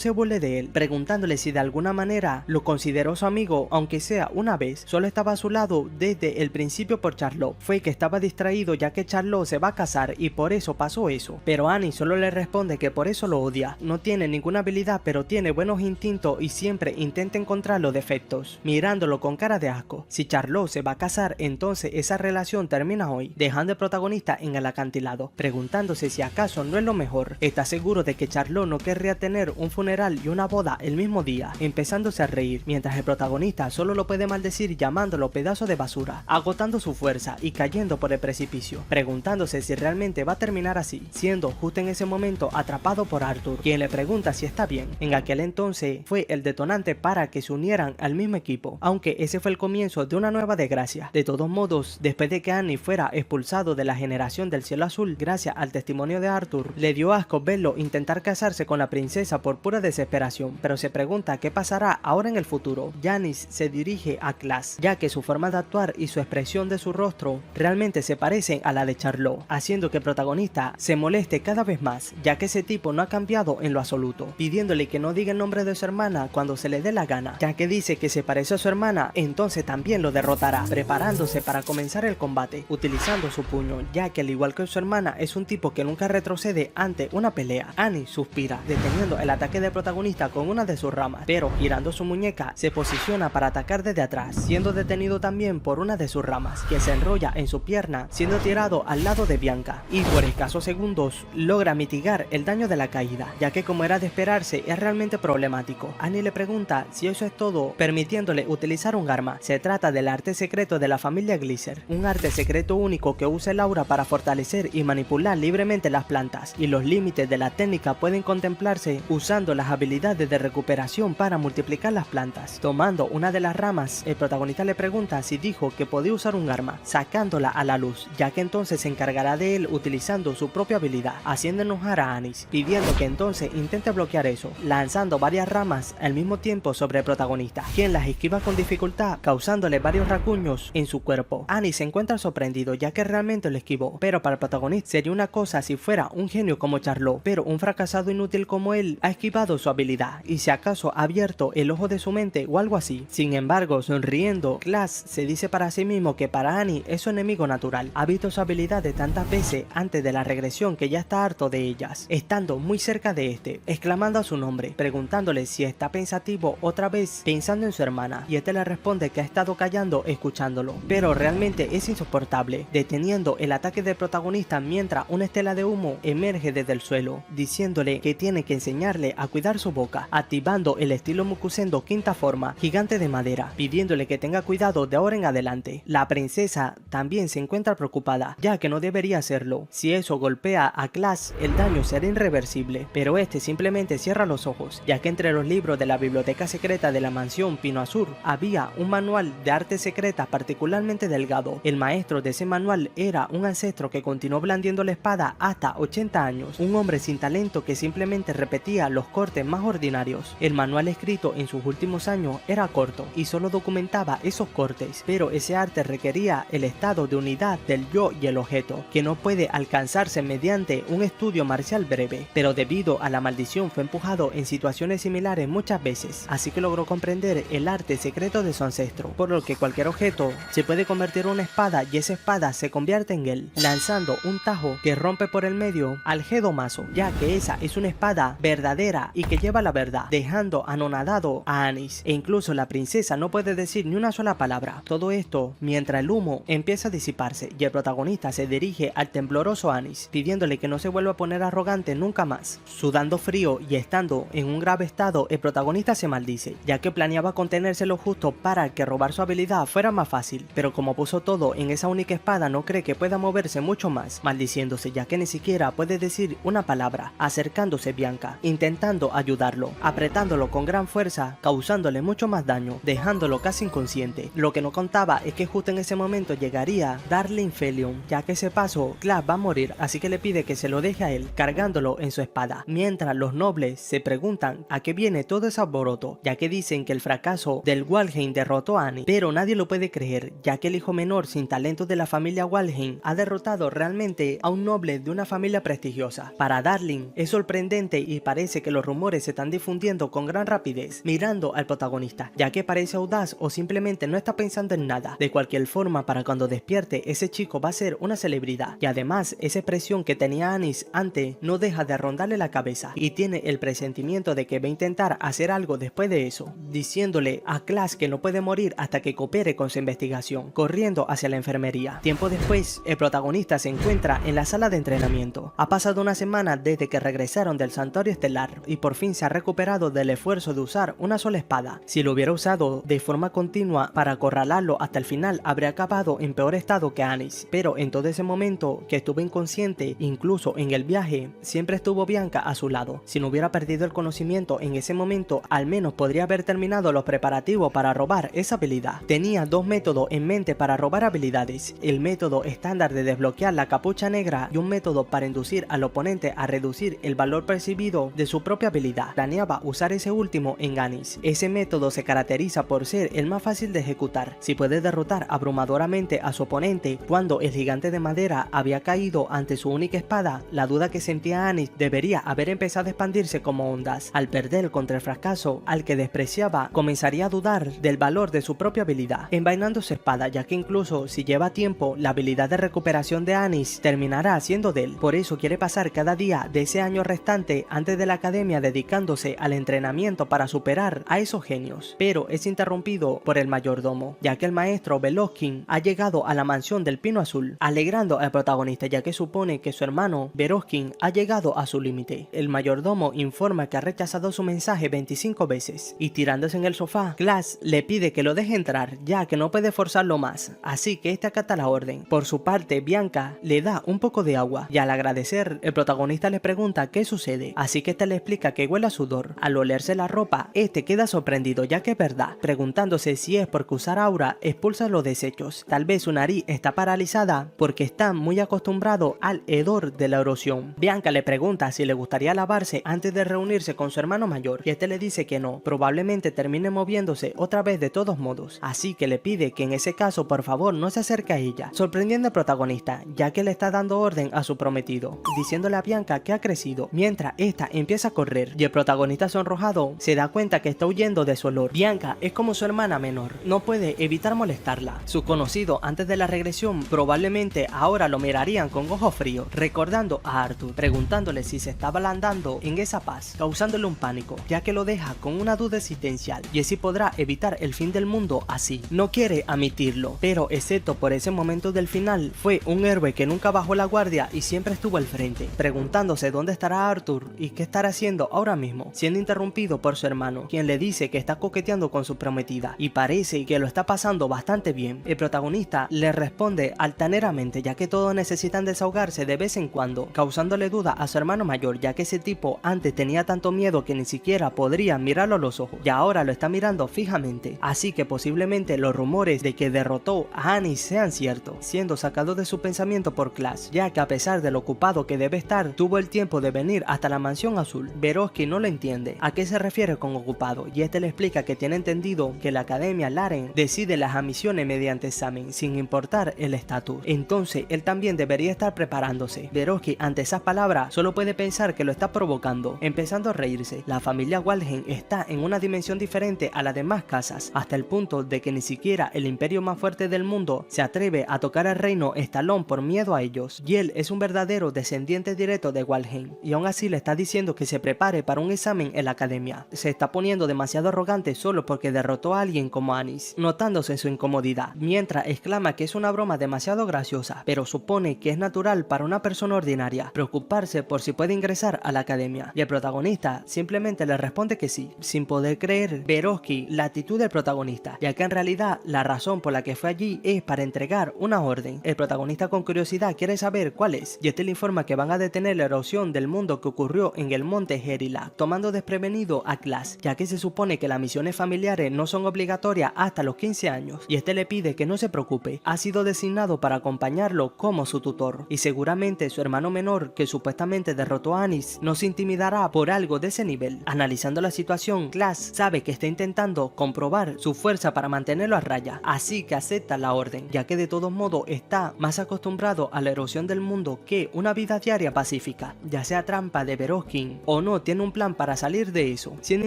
se burle de él, preguntándole si de alguna manera lo consideró su amigo, aunque sea una vez. Solo estaba a su lado desde el principio por Charlotte. Fue que estaba distraído ya que Charlotte se va a casar y por eso pasó eso. Pero Anis solo le responde que por eso lo odia. No tiene ninguna habilidad, pero tiene buenos instintos y siempre intenta encontrar los defectos, mirándolo con cara de asco. Si Charlotte se va a casar, entonces esa relación termina hoy, dejando al protagonista en el acantilado, preguntándose si acaso no es lo mejor. Está seguro de que Charlotte no querría tener un funeral y una boda el mismo día, empezándose a reír, mientras el protagonista solo lo puede maldecir llamándolo pedazo de basura, agotando su fuerza y cayendo por el precipicio, preguntándose si realmente va a terminar así, siendo justo en ese momento atrapado por Arthur, quien le pregunta si está bien. En aquel entonces fue el detonante para que se unieran al mismo equipo, aunque ese fue el comienzo de una nueva desgracia. De todos modos, después de que Anis fuera expulsado de la generación del cielo azul gracias al testimonio de Arthur, le dio asco verlo intentar casarse con la princesa por pura desesperación, pero se pregunta qué pasará ahora en el futuro. Anis se dirige a Class, ya que su forma de actuar y su expresión de su rostro realmente se parecen a la de Charlotte, haciendo que el protagonista se moleste cada vez más, ya que ese tipo no ha cambiado en lo absoluto, pidiéndole que no diga el nombre de su hermana cuando se le dé la gana, ya que dice que se parece a su hermana, entonces también lo derrotará, preparándose para comenzar el combate, utilizando su puño, ya que al igual que su hermana es un tipo que nunca retrocede ante una pelea. Anis suspira, deteniendo el ataque del protagonista con una de sus ramas, pero girando su muñeca se posiciona para atacar desde atrás, siendo detenido también por una de sus ramas, que se enrolla en su pierna, siendo tirado al lado de Bianca, y por escasos segundos logra mitigar el daño de la caída, ya que como era de esperarse es realmente problemático. Anis le pregunta si eso es todo, permitiéndole utilizar un arma. Se trata del arte secreto de la familia Glisser, un arte secreto único que usa el aura para fortalecer y manipular libremente las plantas, y los límites de la técnica pueden contemplarse usando las habilidades de recuperación para multiplicar las plantas. Tomando una de las ramas, el protagonista le pregunta pregunta si dijo que podía usar un arma, sacándola a la luz, ya que entonces se encargará de él utilizando su propia habilidad, haciendo enojar a Anis, pidiendo que entonces intente bloquear eso, lanzando varias ramas al mismo tiempo sobre el protagonista, quien las esquiva con dificultad, causándole varios rasguños en su cuerpo. Anis se encuentra sorprendido ya que realmente lo esquivó, pero para el protagonista sería una cosa si fuera un genio como Charlot, pero un fracasado inútil como él ha esquivado su habilidad y si acaso ha abierto el ojo de su mente o algo así. Sin embargo, sonriendo, Class se dice para sí mismo que para Annie es su enemigo natural, ha visto su habilidad de tantas veces antes de la regresión que ya está harto de ellas, estando muy cerca de este, exclamando a su nombre, preguntándole si está pensativo otra vez pensando en su hermana, y este le responde que ha estado callando escuchándolo, pero realmente es insoportable, deteniendo el ataque del protagonista mientras una estela de humo emerge desde el suelo, diciéndole que tiene que enseñarle a cuidar su boca, activando el estilo Mukusendo quinta forma, gigante de madera, pidiéndole que tenga cuidado de ahora en adelante. La princesa también se encuentra preocupada, ya que no debería hacerlo. Si eso golpea a Class, el daño será irreversible, pero este simplemente cierra los ojos, ya que entre los libros de la biblioteca secreta de la mansión Pino Azul había un manual de artes secretas particularmente delgado. El maestro de ese manual era un ancestro que continuó blandiendo la espada hasta 80 años, un hombre sin talento que simplemente repetía los cortes más ordinarios. El manual escrito en sus últimos años era corto y solo documentaba esos cortes, pero ese arte requería el estado de unidad del yo y el objeto, que no puede alcanzarse mediante un estudio marcial breve, pero debido a la maldición fue empujado en situaciones similares muchas veces, así que logró comprender el arte secreto de su ancestro, por lo que cualquier objeto se puede convertir en una espada y esa espada se convierte en él, lanzando un tajo que rompe por el medio al Gedomazo, ya que esa es una espada verdadera y que lleva la verdad, dejando anonadado a Anis, e incluso la princesa no puede decir ni una sola palabra. Todo esto mientras el humo empieza a disiparse y el protagonista se dirige al tembloroso Anis, pidiéndole que no se vuelva a poner arrogante nunca más. Sudando frío y estando en un grave estado, el protagonista se maldice, ya que planeaba contenerse lo justo para que robar su habilidad fuera más fácil, pero como puso todo en esa única espada no cree que pueda moverse mucho más, maldiciéndose ya que ni siquiera puede decir una palabra, acercándose Bianca, intentando ayudarlo, apretándolo con gran fuerza, causándole mucho más daño, dejándolo casi inconsciente. Lo que no contaba es que justo en ese momento llegaría Darling Felion, ya que ese paso Class va a morir, así que le pide que se lo deje a él, cargándolo en su espada, mientras los nobles se preguntan a qué viene todo ese alboroto, ya que dicen que el fracaso del Walheim derrotó a Annie, pero nadie lo puede creer, ya que el hijo menor sin talento de la familia Walheim ha derrotado realmente a un noble de una familia prestigiosa. Para Darling es sorprendente y parece que los rumores se están difundiendo con gran rapidez, mirando al protagonista, ya que parece audaz o simplemente no está pensando en nada. De cualquier forma, para cuando despierte, ese chico va a ser una celebridad, y además esa expresión que tenía Anis antes no deja de rondarle la cabeza, y tiene el presentimiento de que va a intentar hacer algo después de eso, diciéndole a Class que no puede morir hasta que coopere con su investigación, corriendo hacia la enfermería. Tiempo después, el protagonista se encuentra en la sala de entrenamiento. Ha pasado una semana desde que regresaron del santuario estelar y por fin se ha recuperado del esfuerzo de usar una sola espada. Si lo hubiera usado de forma continua para acorralarlo hasta el final, habría acabado en peor estado que Anis, pero en todo ese momento que estuvo inconsciente, incluso en el viaje, siempre estuvo Bianca a su lado. Si no hubiera perdido el conocimiento en ese momento, al menos podría haber terminado los preparativos para robar esa habilidad. Tenía dos métodos en mente para robar habilidades: el método estándar de desbloquear la capucha negra y un método para inducir al oponente a reducir el valor percibido de su propia habilidad. Planeaba usar ese último en Anis. Ese método se caracteriza por ser el más fácil de ejecutar. Si puede derrotar abrumadoramente a su oponente cuando el gigante de madera había caído ante su única espada, la duda que sentía Anis debería haber empezado a expandirse como ondas. Al perder contra el fracaso al que despreciaba, comenzaría a dudar del valor de su propia habilidad, envainando su espada, ya que incluso si lleva tiempo, la habilidad de recuperación de Anis terminará siendo de él. Por eso quiere pasar cada día de ese año restante antes de la academia dedicándose al entrenamiento para superar a esos genios, pero es interrumpido por el mayordomo, ya que el maestro Veloskin ha llegado a la mansión del Pino Azul, alegrando al protagonista, ya que supone que su hermano Veloskin ha llegado a su límite. El mayordomo informa que ha rechazado su mensaje 25 veces, y tirándose en el sofá, Class le pide que lo deje entrar, ya que no puede forzarlo más, así que este acata la orden. Por su parte, Bianca le da un poco de agua, y al agradecer, el protagonista le pregunta qué sucede, así que este le explica que huele a sudor. Al olerse la ropa, este queda sorprendido, ya que es verdad, preguntándose si es porque usaba usar aura expulsa los desechos. Tal vez su nariz está paralizada porque está muy acostumbrado al hedor de la erosión. Bianca le pregunta si le gustaría lavarse antes de reunirse con su hermano mayor y este le dice que no, probablemente termine moviéndose otra vez de todos modos, así que le pide que en ese caso por favor no se acerque a ella, sorprendiendo al protagonista ya que le está dando orden a su prometido, diciéndole a Bianca que ha crecido, mientras esta empieza a correr y el protagonista sonrojado se da cuenta que está huyendo de su olor. Bianca es como su hermana menor, no puede evitar molestarla. Sus conocidos antes de la regresión probablemente ahora lo mirarían con ojos fríos, recordando a Arthur, preguntándole si se estaba ablandando en esa paz, causándole un pánico, ya que lo deja con una duda existencial y si podrá evitar el fin del mundo así. No quiere admitirlo, pero excepto por ese momento del final, fue un héroe que nunca bajó la guardia y siempre estuvo al frente, preguntándose dónde estará Arthur y qué estará haciendo ahora mismo, siendo interrumpido por su hermano, quien le dice que está coqueteando con su prometida y parece que lo está pasando bastante bien. El protagonista le responde altaneramente, ya que todos necesitan desahogarse de vez en cuando, causándole duda a su hermano mayor, ya que ese tipo antes tenía tanto miedo que ni siquiera podría mirarlo a los ojos y ahora lo está mirando fijamente, así que posiblemente los rumores de que derrotó a Anis sean ciertos, siendo sacado de su pensamiento por Klaas, ya que a pesar de lo ocupado que debe estar, tuvo el tiempo de venir hasta la mansión azul. Verovsky no lo entiende a qué se refiere con ocupado y este le explica que tiene entendido que la academia Laren decide las admisiones mediante examen sin importar el estatus, entonces él también debería estar preparándose. Verovsky ante esas palabras solo puede pensar que lo está provocando, empezando a reírse. La familia Walheim está en una dimensión diferente a las demás casas, hasta el punto de que ni siquiera el imperio más fuerte del mundo se atreve a tocar el reino Estalón por miedo a ellos, y él es un verdadero descendiente directo de Walheim, y aún así le está diciendo que se prepare para un examen en la academia. Se está poniendo demasiado arrogante solo porque derrotó a alguien como Anis, notándose su incomodidad, mientras exclama que es una broma demasiado graciosa, pero supone que es natural para una persona ordinaria preocuparse por si puede ingresar a la academia, y el protagonista simplemente le responde que sí, sin poder creer Verovsky la actitud del protagonista, ya que en realidad la razón por la que fue allí es para entregar una orden. El protagonista con curiosidad quiere saber cuál es, y este le informa que van a detener la erosión del mundo que ocurrió en el monte Herila, tomando desprevenido a Klaas, ya que se supone que las misiones familiares no son obligatorias hasta los 15 años, y este le pide que no se preocupe, ha sido designado para acompañarlo como su tutor, y seguramente su hermano menor, que supuestamente derrotó a Anis, no se intimidará por algo de ese nivel. Analizando la situación, Klaas sabe que está intentando comprobar su fuerza para mantenerlo a raya, así que acepta la orden, ya que de todos modos está más acostumbrado a la erosión del mundo que una vida diaria pacífica, ya sea trampa de Verovsky o no, tiene un plan para salir de eso, siendo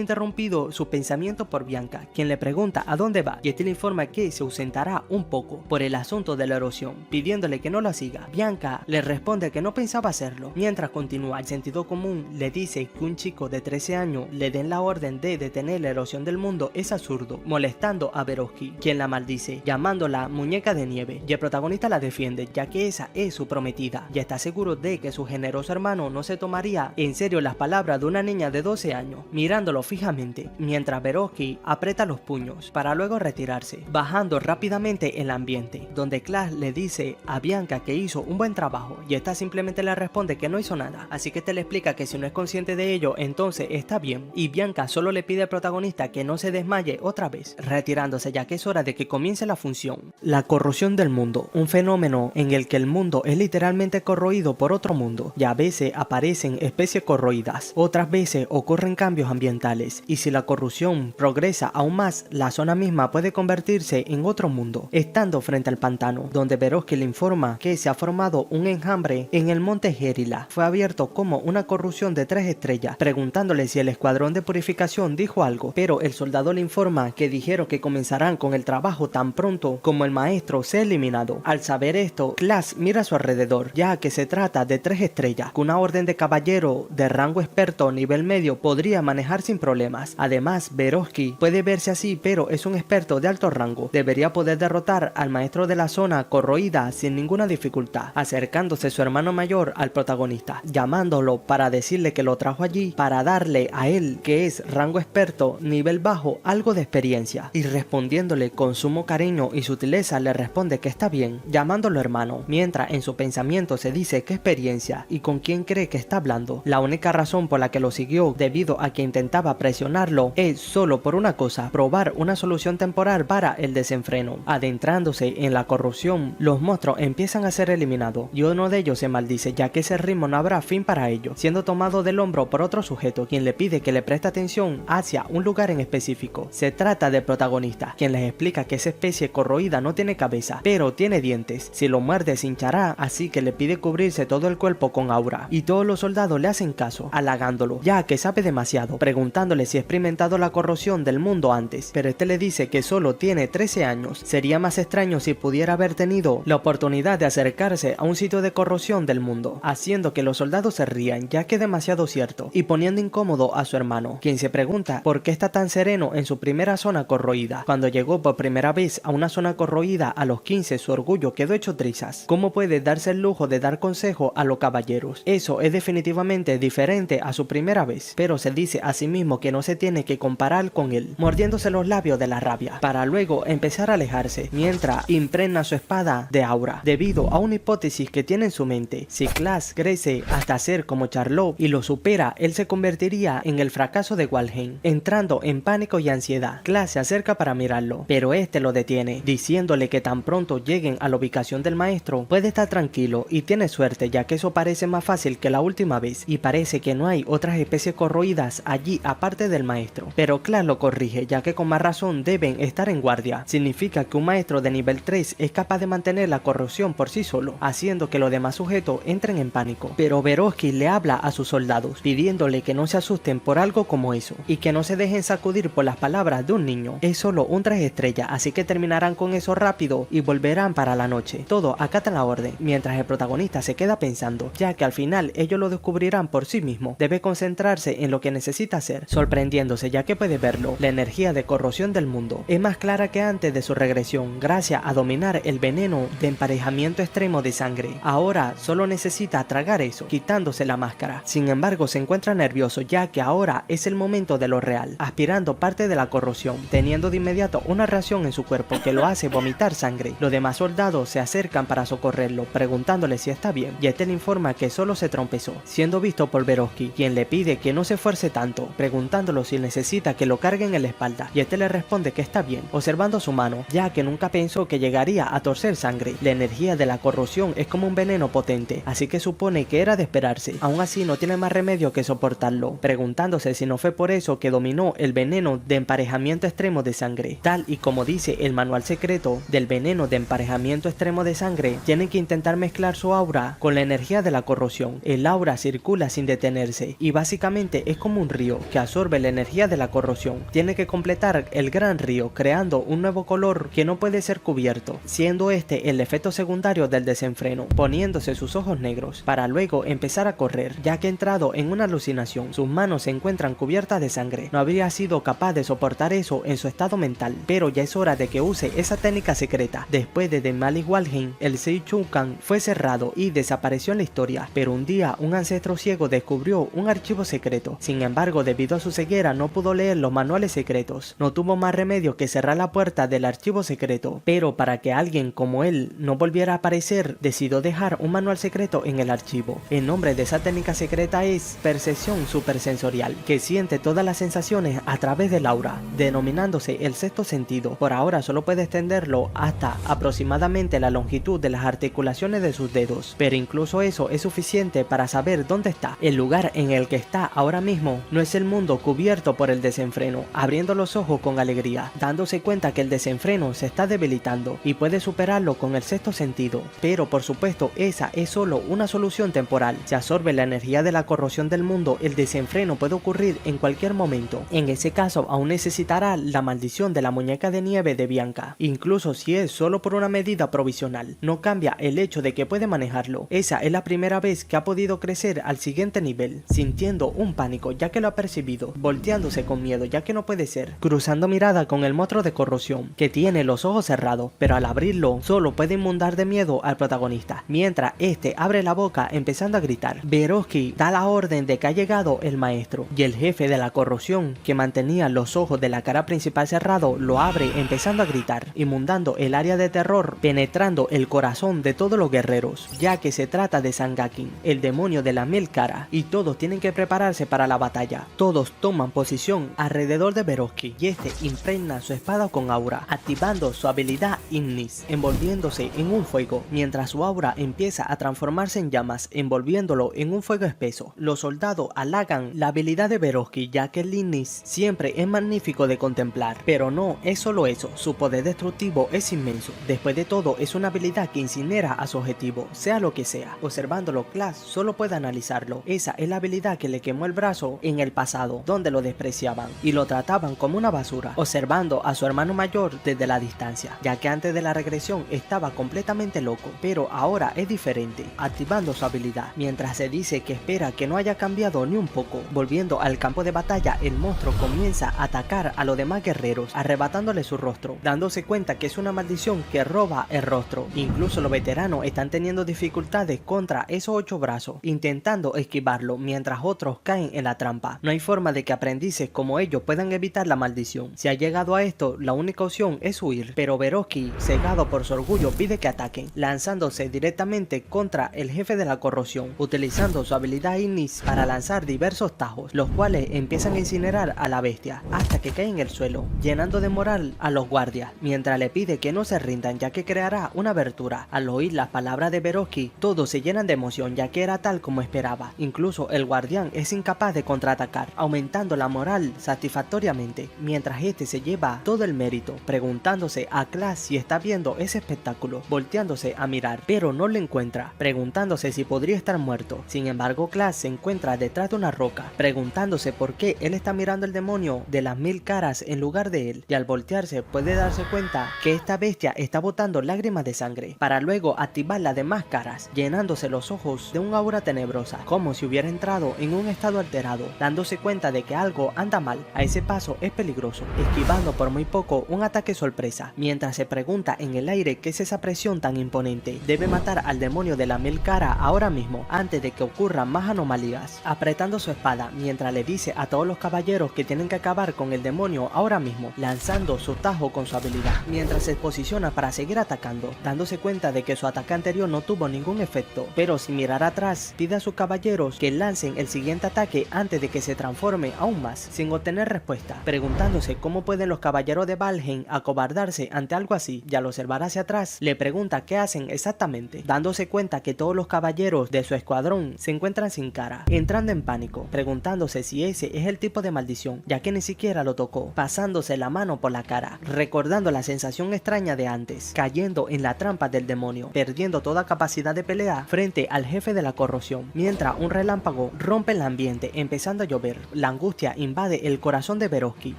interrumpido su pensamiento por Bianca, quien le pregunta a dónde va, y este le informa que se ausentará un poco por el asunto de la erosión, pidiéndole que no la siga. Bianca le responde que no pensaba hacerlo, mientras continúa. El sentido común le dice que un chico de 13 años le den la orden de detener la erosión del mundo es absurdo, molestando a Verovsky, quien la maldice, llamándola muñeca de nieve, y el protagonista la defiende, ya que esa es su prometida, y está seguro de que su generoso hermano no se tomaría en serio las palabras de una niña de 12 años, mirándolo fijamente, mientras Verovsky aprieta los puños, para luego retirarse, bajando rápidamente el ambiente, donde Klaas le dice a Bianca que hizo un buen trabajo, y esta simplemente le responde que no hizo nada, así que te le explica que si no es consciente de ello, entonces está bien, y Bianca solo le pide al protagonista que no se desmaye otra vez, retirándose ya que es hora de que comience la función. La corrosión del mundo, un fenómeno en el que el mundo es literalmente corroído por otro mundo, y a veces aparecen especies corroídas, otras veces ocurren cambios ambientales, y si la corrosión progresa aún más, la zona misma puede convertirse en otro mundo, estando frente al pantano, donde Verovsky le informa que se ha formado un enjambre en el monte Herila, fue abierto como una corrupción de 3 estrellas, preguntándole si el escuadrón de purificación dijo algo, pero el soldado le informa que dijeron que comenzarán con el trabajo tan pronto como el maestro sea eliminado. Al saber esto, Klaas mira a su alrededor, ya que se trata de 3 estrellas, que una orden de caballero de rango experto nivel medio podría manejar sin problemas. Además, Verovsky puede verse así, pero es un experto de alto rango, debería poder derrotar al maestro de la zona corroída sin ninguna dificultad, acercándose su hermano mayor al protagonista, llamándolo para decirle que lo trajo allí para darle a él, que es rango experto nivel bajo, algo de experiencia, y respondiéndole con sumo cariño y sutileza le responde que está bien, llamándolo hermano, mientras en su pensamiento se dice qué experiencia y con quién cree que está hablando. La única razón por la que lo siguió, debido a que intentaba presionarlo, es solo por una cosa, probar una solución temporal encontrar Vara el desenfreno. Adentrándose en la corrupción, los monstruos empiezan a ser eliminados y uno de ellos se maldice, ya que ese ritmo no habrá fin para ellos, siendo tomado del hombro por otro sujeto, quien le pide que le preste atención hacia un lugar en específico. Se trata del protagonista, quien les explica que esa especie corroída no tiene cabeza, pero tiene dientes. Si lo muerde se hinchará, así que le pide cubrirse todo el cuerpo con aura. Y todos los soldados le hacen caso, halagándolo, ya que sabe demasiado, preguntándole si ha experimentado la corrosión del mundo antes, pero este le dice que solo tiene 13 años. Sería más extraño si pudiera haber tenido la oportunidad de acercarse a un sitio de corrosión del mundo, haciendo que los soldados se rían, ya que es demasiado cierto, y poniendo incómodo a su hermano, quien se pregunta por qué está tan sereno en su primera zona corroída. Cuando llegó por primera vez a una zona corroída a los 15, su orgullo quedó hecho trizas. ¿Cómo puede darse el lujo de dar consejo a los caballeros? Eso es definitivamente diferente a su primera vez, pero se dice a sí mismo que no se tiene que comparar con él, mordiéndose los labios de la rabia, para luego empezar a alejarse, mientras impregna su espada de aura, debido a una hipótesis que tiene en su mente. Si Clash crece hasta ser como Charlotte y lo supera, él se convertiría en el fracaso de Walheim. Entrando en pánico y ansiedad, Clash se acerca para mirarlo, pero este lo detiene, diciéndole que tan pronto lleguen a la ubicación del maestro, puede estar tranquilo y tiene suerte, ya que eso parece más fácil que la última vez, y parece que no hay otras especies corroídas allí aparte del maestro. Pero Clash lo corrige, ya que con más razón deben estar en guardia. Significa que un maestro de nivel 3 es capaz de mantener la corrosión por sí solo, haciendo que los demás sujetos entren en pánico. Pero Verovsky le habla a sus soldados, pidiéndole que no se asusten por algo como eso, y que no se dejen sacudir por las palabras de un niño. Es solo un 3 estrellas, así que terminarán con eso rápido y volverán para la noche. Todo acatan la orden, mientras el protagonista se queda pensando, ya que al final ellos lo descubrirán por sí mismo. Debe concentrarse en lo que necesita hacer, sorprendiéndose ya que puede verlo. La energía de corrosión del mundo es más clara que antes de su regresión, gracias a dominar el veneno de emparejamiento extremo de sangre. Ahora solo necesita tragar eso, quitándose la máscara. Sin embargo, se encuentra nervioso, ya que ahora es el momento de lo real, aspirando parte de la corrosión, teniendo de inmediato una reacción en su cuerpo que lo hace vomitar sangre. Los demás soldados se acercan para socorrerlo, preguntándole si está bien, y este le informa que solo se trompezó, siendo visto por Verovsky, quien le pide que no se esfuerce tanto, preguntándolo si necesita que lo carguen en la espalda, y este le responde que está bien, observando su mano, ya que nunca pensó que llegaría a torcer sangre. La energía de la corrosión es como un veneno potente, así que supone que era de esperarse. Aún así no tiene más remedio que soportarlo, preguntándose si no fue por eso que dominó el veneno de emparejamiento extremo de sangre. Tal y como dice el manual secreto del veneno de emparejamiento extremo de sangre, tienen que intentar mezclar su aura con la energía de la corrosión. El aura circula sin detenerse y básicamente es como un río que absorbe la energía de la corrosión. Tiene que completar el gran río creando un nuevo color que no puede ser cubierto, siendo este el efecto secundario del desenfreno, poniéndose sus ojos negros para luego empezar a correr, ya que ha entrado en una alucinación. Sus manos se encuentran cubiertas de sangre. No habría sido capaz de soportar eso en su estado mental, pero ya es hora de que use esa técnica secreta. Después de Malik Walheim, el Seichukan fue cerrado y desapareció en la historia, pero un día un ancestro ciego descubrió un archivo secreto. Sin embargo, debido a su ceguera no pudo leer los manuales secretos. No tuvo más remedio que cerrar la puerta del archivo secreto, pero para que alguien como él no volviera a aparecer, decidió dejar un manual secreto en el archivo. El nombre de esa técnica secreta es percepción supersensorial, que siente todas las sensaciones a través del aura, denominándose el sexto sentido. Por ahora solo puede extenderlo hasta aproximadamente la longitud de las articulaciones de sus dedos, pero incluso eso es suficiente para saber dónde está. El lugar en el que está ahora mismo no es el mundo cubierto por el desenfreno, abriendo los ojos con alegría, dándose cuenta que el desenfreno se está debilitando y puede superarlo con el sexto sentido. Pero por supuesto esa es solo una solución temporal. Si absorbe la energía de la corrosión del mundo, el desenfreno puede ocurrir en cualquier momento. En ese caso aún necesitará la maldición de la muñeca de nieve de Bianca, incluso si es solo por una medida provisional. No cambia el hecho de que puede manejarlo. Esa es la primera vez que ha podido crecer al siguiente nivel, sintiendo un pánico ya que lo ha percibido, volteándose con miedo ya que no puede ser, cruzando mirada con el monstruo de corrosión, que tiene los ojos cerrados, pero al abrirlo solo puede inundar de miedo al protagonista, mientras este abre la boca empezando a gritar. Verovsky da la orden de que ha llegado el maestro, y el jefe de la corrosión, que mantenía los ojos de la cara principal cerrado, lo abre empezando a gritar, inundando el área de terror, penetrando el corazón de todos los guerreros, ya que se trata de Sangakin, el demonio de la mil cara, y todos tienen que prepararse para la batalla. Todos toman posición alrededor de Verovsky y este impregna su espada con aura, activando su habilidad Ignis, envolviéndose en un fuego, mientras su aura empieza a transformarse en llamas, envolviéndolo en un fuego espeso. Los soldados halagan la habilidad de Beroski, ya que el Ignis siempre es magnífico de contemplar, pero no es solo eso, su poder destructivo es inmenso. Después de todo, es una habilidad que incinera a su objetivo, sea lo que sea. Observándolo, Clash solo puede analizarlo. Esa es la habilidad que le quemó el brazo en el pasado, donde lo despreciaban y lo trataban como una basura, observando a su hermano mayor desde la distancia, ya que antes de la regresión estaba completamente loco, pero ahora es diferente, activando su habilidad, mientras se dice que espera que no haya cambiado ni un poco. Volviendo al campo de batalla, el monstruo comienza a atacar a los demás guerreros, arrebatándole su rostro, dándose cuenta que es una maldición que roba el rostro. Incluso los veteranos están teniendo dificultades contra esos 8 brazos, intentando esquivarlo, mientras otros caen en la trampa. No hay forma de que aprendices como ellos puedan evitar la maldición. Si ha llegado a esto, la única opción es huir, pero Beroski, cegado por su orgullo, pide que ataquen, lanzándose directamente contra el jefe de la corrosión, utilizando su habilidad Ignis para lanzar diversos tajos, los cuales empiezan a incinerar a la bestia, hasta que cae en el suelo, llenando de moral a los guardias, mientras le pide que no se rindan, ya que creará una abertura. Al oír las palabras de Beroski, todos se llenan de emoción, ya que era tal como esperaba. Incluso el guardián es incapaz de contraatacar, aumentando la moral satisfactoriamente, mientras este se lleva todo el mérito, preguntándose a Clash si está viendo ese espectáculo, volteándose a mirar, pero no lo encuentra, preguntándose si podría estar muerto. Sin embargo, Clash se encuentra detrás de una roca, preguntándose por qué él está mirando al demonio de las 1000 caras en lugar de él, y al voltearse puede darse cuenta que esta bestia está botando lágrimas de sangre, para luego activar las demás caras, llenándose los ojos de un aura tenebrosa, como si hubiera entrado en un estado alterado, dándose cuenta de que algo anda mal. A ese paso es peligroso, esquivando por muy poco un ataque sorpresa, mientras se pregunta en el aire qué es esa presión tan imponente. Debe matar al demonio de la 1000 caras ahora mismo, antes de que ocurran más anomalías, apretando su espada, mientras le dice a todos los caballeros que tienen que acabar con el demonio ahora mismo, lanzando su tajo con su habilidad, mientras se posiciona para seguir atacando, dándose cuenta de que su ataque anterior no tuvo ningún efecto, pero sin mirar atrás, pide a sus caballeros que lancen el siguiente ataque antes de que se transforme aún más, sin obtener respuesta, preguntándose cómo pueden los caballeros de Valheim acobardarse ante algo así, y al observar hacia atrás, le pregunta qué hacen exactamente, dándose cuenta que todos los caballeros de su escuadrón se encuentran sin cara, entrando en pánico, preguntándose si ese es el tipo de maldición, ya que ni siquiera lo tocó, pasándose la mano por la cara, recordando la sensación extraña de antes, cayendo en la trampa del demonio, perdiendo toda capacidad de pelea frente al jefe de la corrosión, mientras un relámpago rompe el ambiente, empezando a llover. La angustia invade el corazón de Beroski,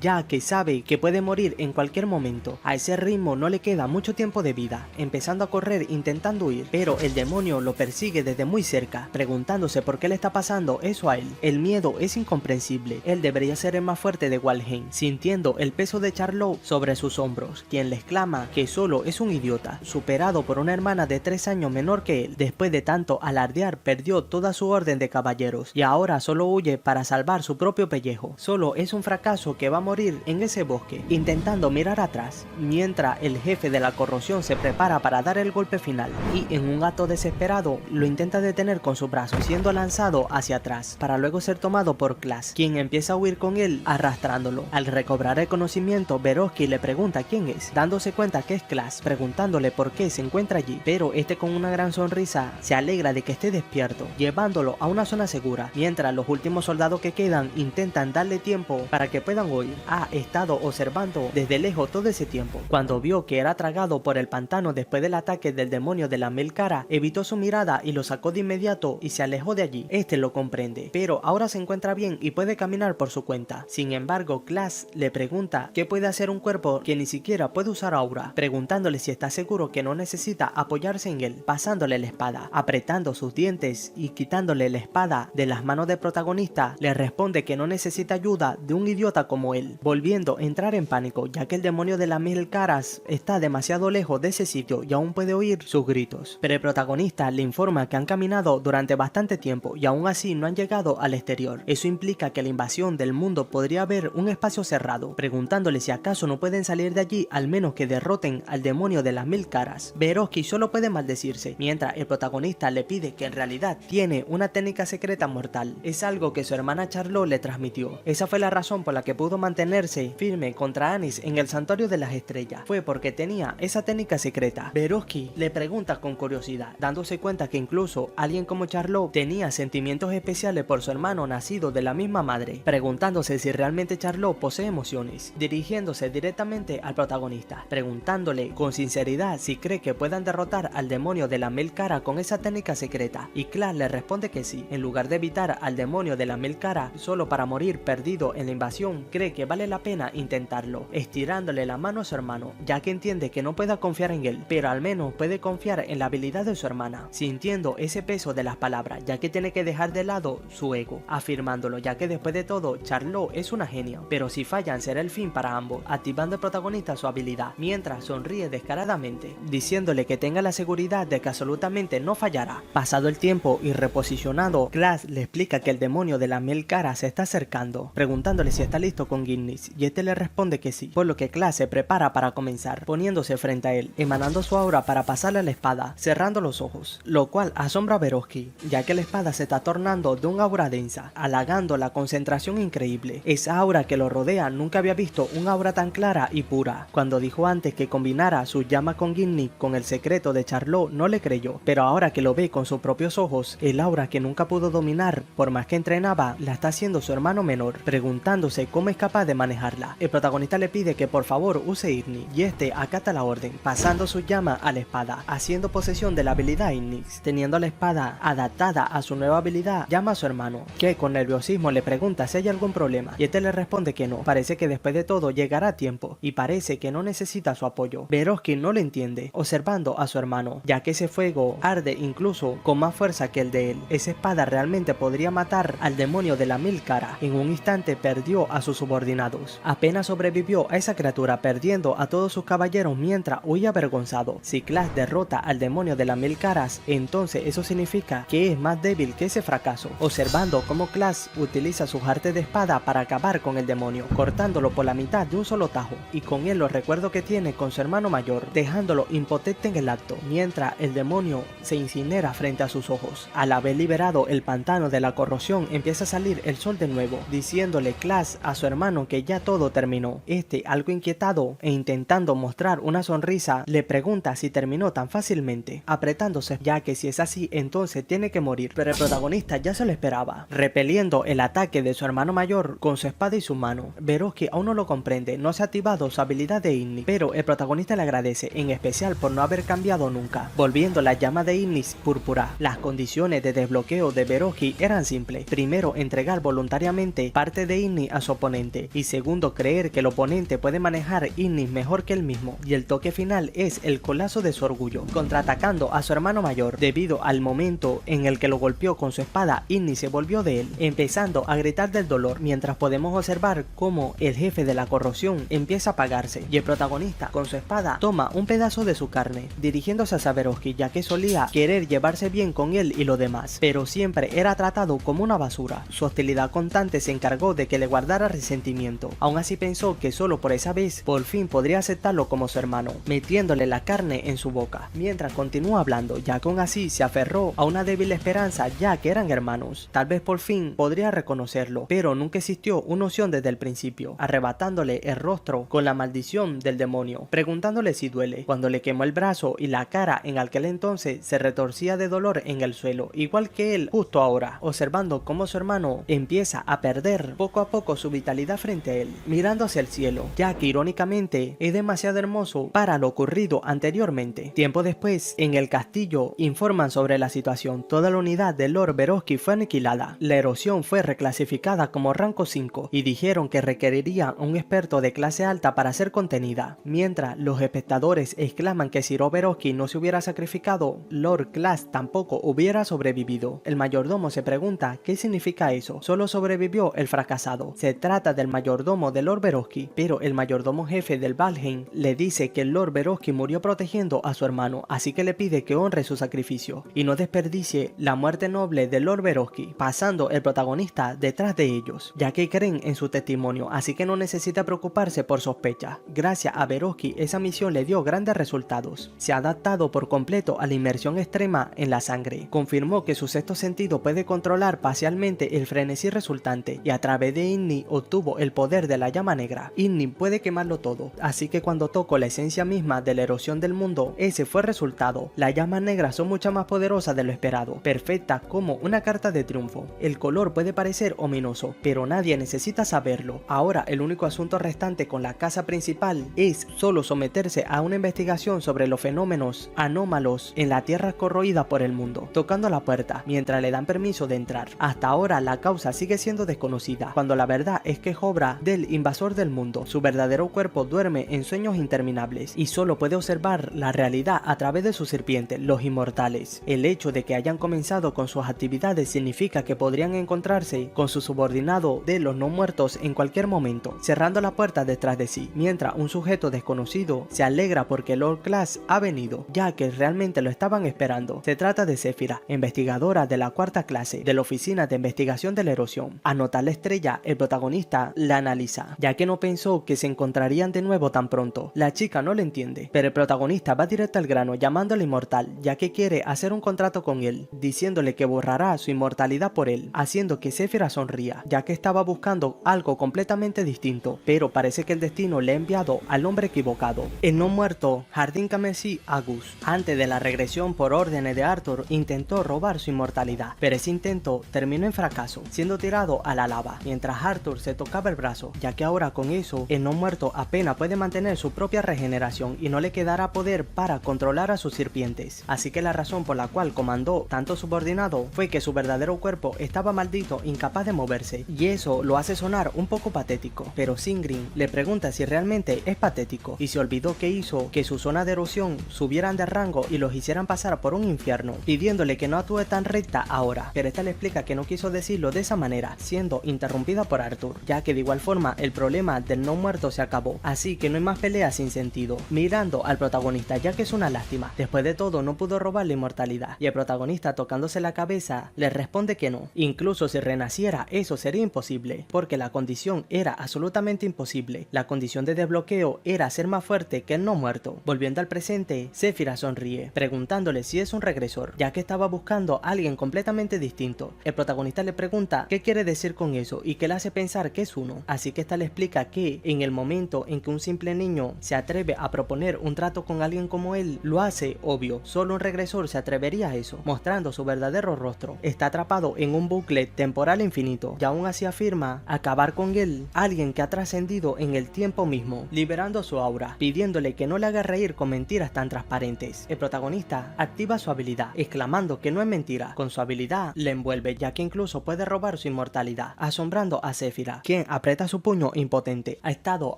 ya que sabe que puede morir en cualquier momento. A ese ritmo no le queda mucho tiempo de vida, empezando a correr intentando huir, pero el demonio lo persigue desde muy cerca, preguntándose por qué le está pasando eso a él. El miedo es incomprensible, él debería ser el más fuerte de Valheim, sintiendo el peso de Charlotte sobre sus hombros, quien le exclama que solo es un idiota, superado por una hermana de 3 años menor que él. Después de tanto alardear, perdió toda su orden de caballeros y ahora solo huye para salvar su propio pellejo. Solo es un fracaso que va a morir en ese bosque, intentando mirar atrás, mientras el jefe de la corrosión se prepara para dar el golpe final, y en un acto desesperado lo intenta detener con su brazo, siendo lanzado hacia atrás, para luego ser tomado por Clash, quien empieza a huir con él arrastrándolo. Al recobrar el conocimiento, Beroski le pregunta quién es, dándose cuenta que es Clash, preguntándole por qué se encuentra allí, pero este con una gran sonrisa se alegra de que esté despierto, llevándolo a una zona segura, mientras los últimos soldados que quedan intentan darle tiempo para que puedan huir. Ha estado observando desde lejos todo ese tiempo. Cuando vio que era tragado por el pantano después del ataque del demonio de la 1000 caras, evitó su mirada y lo sacó de inmediato y se alejó de allí. Este lo comprende, pero ahora se encuentra bien y puede caminar por su cuenta. Sin embargo, Clash le pregunta qué puede hacer un cuerpo que ni siquiera puede usar aura, preguntándole si está seguro que no necesita apoyarse en él, pasándole la espada, apretando sus dientes y quitándole la espada de las manos del protagonista. Le responde que no necesita ayuda de un idiota como él, volviendo a entrar en pánico, ya que el demonio de las 1000 caras está demasiado lejos de ese sitio y aún puede oír sus gritos. Pero el protagonista le informa que han caminado durante bastante tiempo y aún así no han llegado al exterior. Eso implica que la invasión del mundo podría haber un espacio cerrado, preguntándole si acaso no pueden salir de allí al menos que derroten al demonio de las 1000 caras. Beroski solo puede maldecirse, mientras el protagonista le pide que en realidad tiene una técnica secreta mortal. Es algo que su hermana Charlotte le transmitió. Esa fue la razón por la que pudo mantenerse firme contra contra Anis en el Santuario de las Estrellas fue porque tenía esa técnica secreta. Verovsky le pregunta con curiosidad, dándose cuenta que incluso alguien como Charlotte tenía sentimientos especiales por su hermano nacido de la misma madre, preguntándose si realmente Charlotte posee emociones, dirigiéndose directamente al protagonista, preguntándole con sinceridad si cree que puedan derrotar al demonio de la Melkara con esa técnica secreta, y Klaas le responde que sí. En lugar de evitar al demonio de la Melkara solo para morir perdido en la invasión, cree que vale la pena intentarlo, estirándole la mano a su hermano, ya que entiende que no pueda confiar en él, pero al menos puede confiar en la habilidad de su hermana, sintiendo ese peso de las palabras, ya que tiene que dejar de lado su ego, afirmándolo, ya que después de todo Charlotte es una genia, pero si fallan será el fin para ambos, activando el protagonista su habilidad, mientras sonríe descaradamente, diciéndole que tenga la seguridad de que absolutamente no fallará. Pasado el tiempo y reposicionado, Klaas le explica que el demonio de la Melkara se está acercando, preguntándole si está listo con Gilnis, y este le responde que sí, por lo que Klaas se prepara para comenzar, poniéndose frente a él, emanando su aura para pasarle la espada, cerrando los ojos, lo cual asombra a Verovsky, ya que la espada se está tornando de un aura densa, halagando la concentración increíble. Esa aura que lo rodea nunca había visto un aura tan clara y pura. Cuando dijo antes que combinara su llama con Gilnis con el secreto de Charlotte, no le creyó, pero ahora que lo ve con sus propios ojos, el aura que nunca pudo dominar, por más que entrenaba, la está haciendo su hermano menor, preguntándose cómo es capaz de manejarla. El protagonista le pide que por favor use Ignis, y este acata la orden, pasando su llama a la espada, haciendo posesión de la habilidad Ignis. Teniendo la espada adaptada a su nueva habilidad, llama a su hermano, que con nerviosismo le pregunta si hay algún problema, y este le responde que no, parece que después de todo llegará a tiempo, y parece que no necesita su apoyo. Verovsky no lo entiende, observando a su hermano, ya que ese fuego arde incluso con más fuerza que el de él. Esa espada realmente podría matar al demonio de la Melkara. En un instante perdió a sus subordinados. Apenas sobrevivió a esa criatura, perdiendo a todos sus caballeros mientras huía avergonzado. Si Klaas derrota al demonio de la Melkara, entonces eso significa que es más débil que ese fracaso, observando cómo Klaas utiliza sus artes de espada para acabar con el demonio, cortándolo por la mitad de un solo tajo, y con él los recuerdos que tiene con su hermano mayor, dejándolo impotente en el acto, mientras el demonio se incinera frente a sus ojos. Al haber liberado el pantano de la corrosión, empieza a salir el sol de nuevo, diciéndole Klaas a su hermano que ya todo terminó. Este, algo inquietado e intentando mostrar una sonrisa, le pregunta si terminó tan fácilmente, apretándose, ya que si es así entonces tiene que morir, pero el protagonista ya se lo esperaba, repeliendo el ataque de su hermano mayor con su espada y su mano. Verovsky aún no lo comprende, no se ha activado su habilidad de Ignis, pero el protagonista le agradece, en especial por no haber cambiado nunca, volviendo la llama de Ignis púrpura. Las condiciones de desbloqueo de Verovsky eran simples: primero, entregar voluntariamente parte de Ignis a su oponente, y segundo, creer que el oponente puede manejar Ignis mejor que él mismo, y el toque final es el colapso de su orgullo, contraatacando a su hermano mayor. Debido al momento en el que lo golpeó con su espada, Ignis se volvió de él, empezando a gritar del dolor, mientras podemos observar cómo el jefe de la corrosión empieza a apagarse, y el protagonista con su espada toma un pedazo de su carne, dirigiéndose a Verovsky, ya que solía querer llevarse bien con él y los demás, pero siempre era tratado como una basura. Su hostilidad constante se encargó de que le guardara resentimiento. Aún así pensó que solo por esa vez por fin podría aceptarlo como su hermano, metiéndole la carne en su boca, mientras continúa hablando, ya que aún así se aferró a una débil esperanza, ya que eran hermanos. Tal vez por fin podría reconocerlo, pero nunca existió una opción desde el principio, arrebatándole el rostro con la maldición del demonio, preguntándole si duele, cuando le quemó el brazo y la cara en aquel entonces se retorcía de dolor en el suelo, igual que él justo ahora, observando cómo su hermano empieza a perder poco a poco su vitalidad frente a él, mirando hacia el cielo, ya que irónicamente es demasiado hermoso para lo ocurrido anteriormente. Tiempo después, en el castillo informan sobre la situación. Toda la unidad de Lord Verovsky fue aniquilada. La erosión fue reclasificada como rango 5 y dijeron que requeriría un experto de clase alta para ser contenida, mientras los espectadores exclaman que si Verovsky no se hubiera sacrificado, Lord Klaas tampoco hubiera sobrevivido. El mayordomo se pregunta qué significa eso. Solo sobrevivió el fracasado. Se trata del mayordomo de Lord Verovsky, pero el mayordomo jefe del Valheim le dice que el Lord Verovsky murió protegiendo a su hermano, así que le pide que honre su sacrificio y no desperdicie la muerte noble de Lord Verovsky, pasando el protagonista detrás de ellos, ya que creen en su testimonio, así que no necesita preocuparse por sospechas. Gracias a Verovsky, esa misión le dio grandes resultados. Se ha adaptado por completo a la inmersión extrema en la sangre. Confirmó que su sexto sentido puede controlar parcialmente el frenesí resultante, y a través de Ignis obtuvo el poder de la llama negra. llama. Igni puede quemarlo todo, así que cuando toco la esencia misma de la erosión del mundo, ese fue el resultado. Las llamas negras son mucho más poderosas de lo esperado, perfectas como una carta de triunfo. El color puede parecer ominoso, pero nadie necesita saberlo. Ahora el único asunto restante con la casa principal es solo someterse a una investigación sobre los fenómenos anómalos en la tierra corroída por el mundo, tocando la puerta mientras le dan permiso de entrar. Hasta ahora la causa sigue siendo desconocida, cuando la verdad es que es obra del invasor del mundo. Su verdadero cuerpo duerme en sueños interminables y solo puede observar la realidad a través de su sirviente, los inmortales. El hecho de que hayan comenzado con sus actividades significa que podrían encontrarse con su subordinado de los no muertos en cualquier momento, cerrando la puerta detrás de sí, mientras un sujeto desconocido se alegra porque Lord Class ha venido, ya que realmente lo estaban esperando. Se trata de Zephyra, investigadora de la cuarta clase de la oficina de investigación de la erosión. Al notar la estrella, el protagonista la analiza, ya que no pensó que se encontrarían de nuevo tan pronto. La chica no lo entiende, pero el protagonista va directo al grano llamándole inmortal, ya que quiere hacer un contrato con él, diciéndole que borrará su inmortalidad por él, haciendo que Zephyra sonría, ya que estaba buscando algo completamente distinto, pero parece que el destino le ha enviado al hombre equivocado. El no muerto Jardín Carmesí Agus, antes de la regresión por órdenes de Arthur, intentó robar su inmortalidad, pero ese intento terminó en fracaso, siendo tirado a la lava, mientras Arthur se tocaba el brazo, ya que ahora con eso, el no muerto apenas puede mantener su propia regeneración y no le quedará poder para controlar a sus sirvientes. Así que la razón por la cual comandó tanto subordinado fue que su verdadero cuerpo estaba maldito, incapaz de moverse, y eso lo hace sonar un poco patético, pero Singrin le pregunta si realmente es patético, y se olvidó que hizo que su zona de erosión subieran de rango y los hicieran pasar por un infierno, pidiéndole que no actúe tan recta ahora, pero esta le explica que no quiso decirlo de esa manera, siendo interrumpida por Arthur, ya que de igual forma el problema del no muerto se acabó, así que no hay más peleas sin sentido, mirando al protagonista, ya que es una lástima. Después de todo no pudo robar la inmortalidad, y el protagonista, tocándose la cabeza, le responde que no. Incluso si renaciera, eso sería imposible, porque la condición era absolutamente imposible. La condición de desbloqueo era ser más fuerte que el no muerto. Volviendo al presente, Zephyra sonríe, preguntándole si es un regresor, ya que estaba buscando a alguien completamente distinto. El protagonista le pregunta qué quiere decir con eso y que le hace pensar que es uno, así que esta le explica que en el momento en que un simple niño se atreve a proponer un trato con alguien como él, lo hace obvio, solo un regresor se atrevería a eso, mostrando su verdadero rostro. Está atrapado en un bucle temporal infinito y aún así afirma acabar con él, alguien que ha trascendido en el tiempo mismo, liberando su aura, pidiéndole que no le haga reír con mentiras tan transparentes. El protagonista activa su habilidad, exclamando que no es mentira. Con su habilidad le envuelve, ya que incluso puede robar su inmortalidad, asombrando a Zephyra, quien aprieta su puño impotente. Ha estado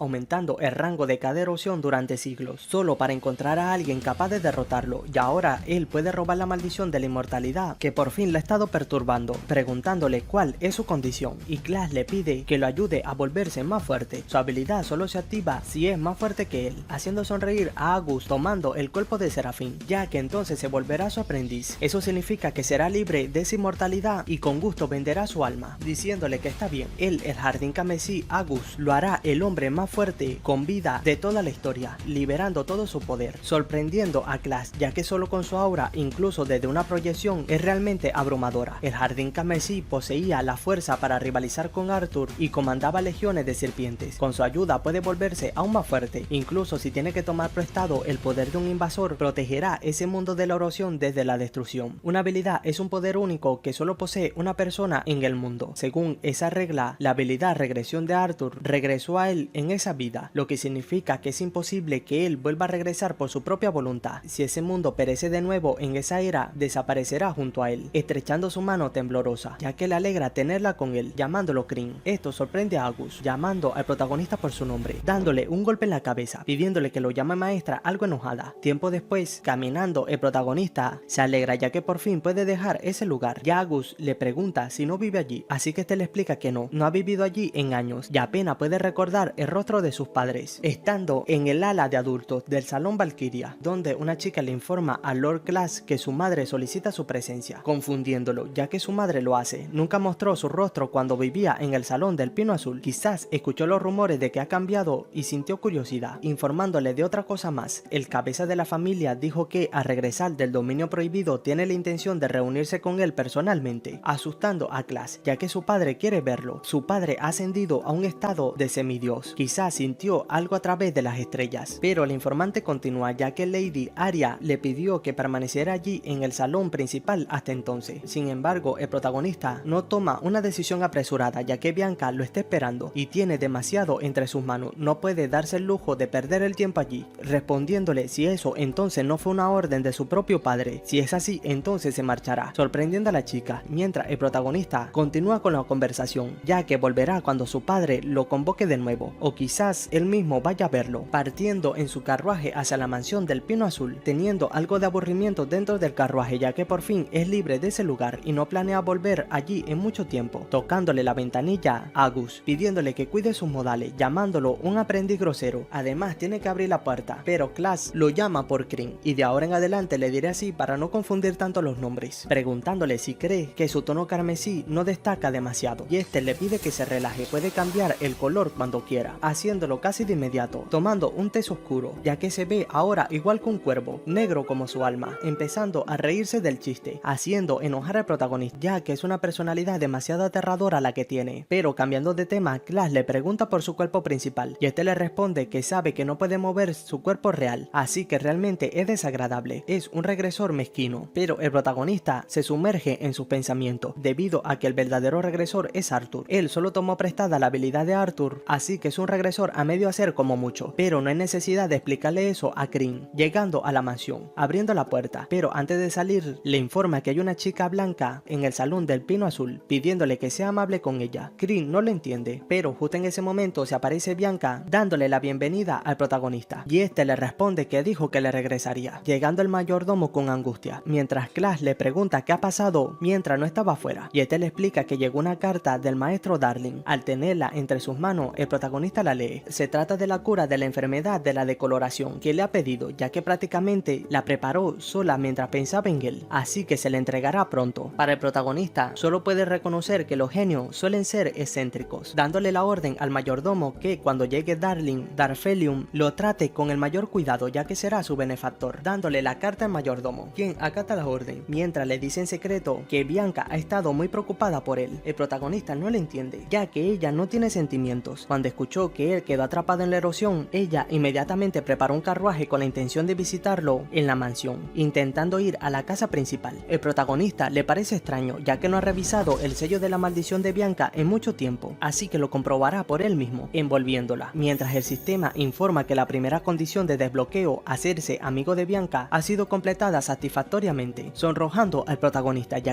aumentando el rango de cada erosión durante siglos, solo para encontrar a alguien capaz de derrotarlo, y ahora él puede robar la maldición de la inmortalidad que por fin le ha estado perturbando, preguntándole cuál es su condición, y Class le pide que lo ayude a volverse más fuerte. Su habilidad solo se activa si es más fuerte que él, haciendo sonreír a Agus tomando el cuerpo de Serafín, ya que entonces se volverá su aprendiz. Eso significa que será libre de esa inmortalidad y con gusto venderá su alma, diciéndole que está bien. Él, el Jardín Carmesí Agus, lo hará el hombre más fuerte con vida de toda la historia, liberando todo su poder, sorprendiendo a Class, ya que solo con su aura, incluso desde una proyección, es realmente abrumadora. El Jardín Carmesí poseía la fuerza para rivalizar con Arthur y comandaba legiones de serpientes. Con su ayuda puede volverse aún más fuerte, incluso si tiene que tomar prestado el poder de un invasor, protegerá ese mundo de la erosión desde la destrucción. Una habilidad es un poder único que solo posee una persona en el mundo. Según esa regla, la habilidad regresión de Arthur regresó a él en esa vida, lo que significa que es imposible que él vuelva a regresar por su propia voluntad. Si ese mundo perece de nuevo en esa era, desaparecerá junto a él, estrechando su mano temblorosa, ya que le alegra tenerla con él, llamándolo Crin. Esto sorprende a Agus, llamando al protagonista por su nombre, dándole un golpe en la cabeza, pidiéndole que lo llame maestra, algo enojada. Tiempo después, caminando, el protagonista se alegra ya que por fin puede dejar ese lugar. Ya Agus le pregunta si no vive allí, así que este le explica que no ha vivido allí en años y apenas puede recordar el rostro de sus padres. Estando en el ala de adultos del Salón Valkyria, donde una chica le informa a Lord Class que su madre solicita su presencia, confundiéndolo ya que su madre lo hace. Nunca mostró su rostro cuando vivía en el Salón del Pino Azul. Quizás escuchó los rumores de que ha cambiado y sintió curiosidad, informándole de otra cosa más. El cabeza de la familia dijo que al regresar del dominio prohibido tiene la intención de reunirse con él personalmente, asustando a Class ya que su padre quiere verlo. Su padre ha ascendido a un estado de semidios. Quizás sintió algo a través de las estrellas. Pero el informante continúa, ya que Lady Arya le pidió que permaneciera allí en el salón principal hasta entonces. Sin embargo, el protagonista no toma una decisión apresurada, ya que Bianca lo está esperando y tiene demasiado entre sus manos. No puede darse el lujo de perder el tiempo allí, respondiéndole si eso entonces no fue una orden de su propio padre. Si es así, entonces se marchará, sorprendiendo a la chica, mientras el protagonista continúa con la conversación, ya que volverá cuando su padre lo convoque de nuevo, o quizás él mismo vaya a verlo, partiendo en su carruaje hacia la mansión del Pino Azul, teniendo algo de aburrimiento dentro del carruaje, ya que por fin es libre de ese lugar y no planea volver allí en mucho tiempo, tocándole la ventanilla a Gus, pidiéndole que cuide sus modales, llamándolo un aprendiz grosero. Además tiene que abrir la puerta, pero Klaas lo llama por Kryn, y de ahora en adelante le diré así para no confundir tanto los nombres, preguntándole si cree que su tono carmesí no destaca demasiado, y este le pide que se relaje, puede cambiar el color cuando quiera, haciéndolo casi de inmediato, tomando un tez oscuro, ya que se ve ahora igual que un cuervo, negro como su alma, empezando a reírse del chiste, haciendo enojar al protagonista, ya que es una personalidad demasiado aterradora la que tiene. Pero cambiando de tema, Klaas le pregunta por su cuerpo principal, y este le responde que sabe que no puede mover su cuerpo real, así que realmente es desagradable, es un regresor mezquino. Pero el protagonista se sumerge en sus pensamientos, debido a que el verdadero regresor es Arthur. Él solo tomó prestada la habilidad de Arthur, así que es un regresor a medio hacer como mucho, pero no hay necesidad de explicarle eso a Kryn. Llegando a la mansión, abriendo la puerta, pero antes de salir le informa que hay una chica blanca en el salón del Pino Azul, pidiéndole que sea amable con ella. Kryn no lo entiende, pero justo en ese momento se aparece Bianca dándole la bienvenida al protagonista, y este le responde que dijo que le regresaría, llegando el mayordomo con angustia, mientras Klaas le pregunta qué ha pasado mientras no estaba afuera, y este le explica que llegó una carta del maestro Darling. Al tenerla entre sus manos, el protagonista la lee. Se trata de la cura de la enfermedad de la decoloración que le ha pedido, ya que prácticamente la preparó sola mientras pensaba en él, así que se le entregará pronto. Para el protagonista, solo puede reconocer que los genios suelen ser excéntricos, dándole la orden al mayordomo que cuando llegue Darling, Darfelium lo trate con el mayor cuidado, ya que será su benefactor, dándole la carta al mayordomo, quien acata la orden, mientras le dice en secreto que Bianca ha estado muy preocupada por él. El protagonista no le entiende, ya que ella no tiene sentimientos. Cuando escuchó que él quedó atrapado en la erosión, ella inmediatamente preparó un carruaje con la intención de visitarlo en la mansión, intentando ir a la casa principal. El protagonista le parece extraño, ya que no ha revisado el sello de la maldición de Bianca en mucho tiempo, así que lo comprobará por él mismo, envolviéndola, mientras el sistema informa que la primera condición de desbloqueo, hacerse amigo de Bianca, ha sido completada satisfactoriamente, sonrojando al protagonista, ya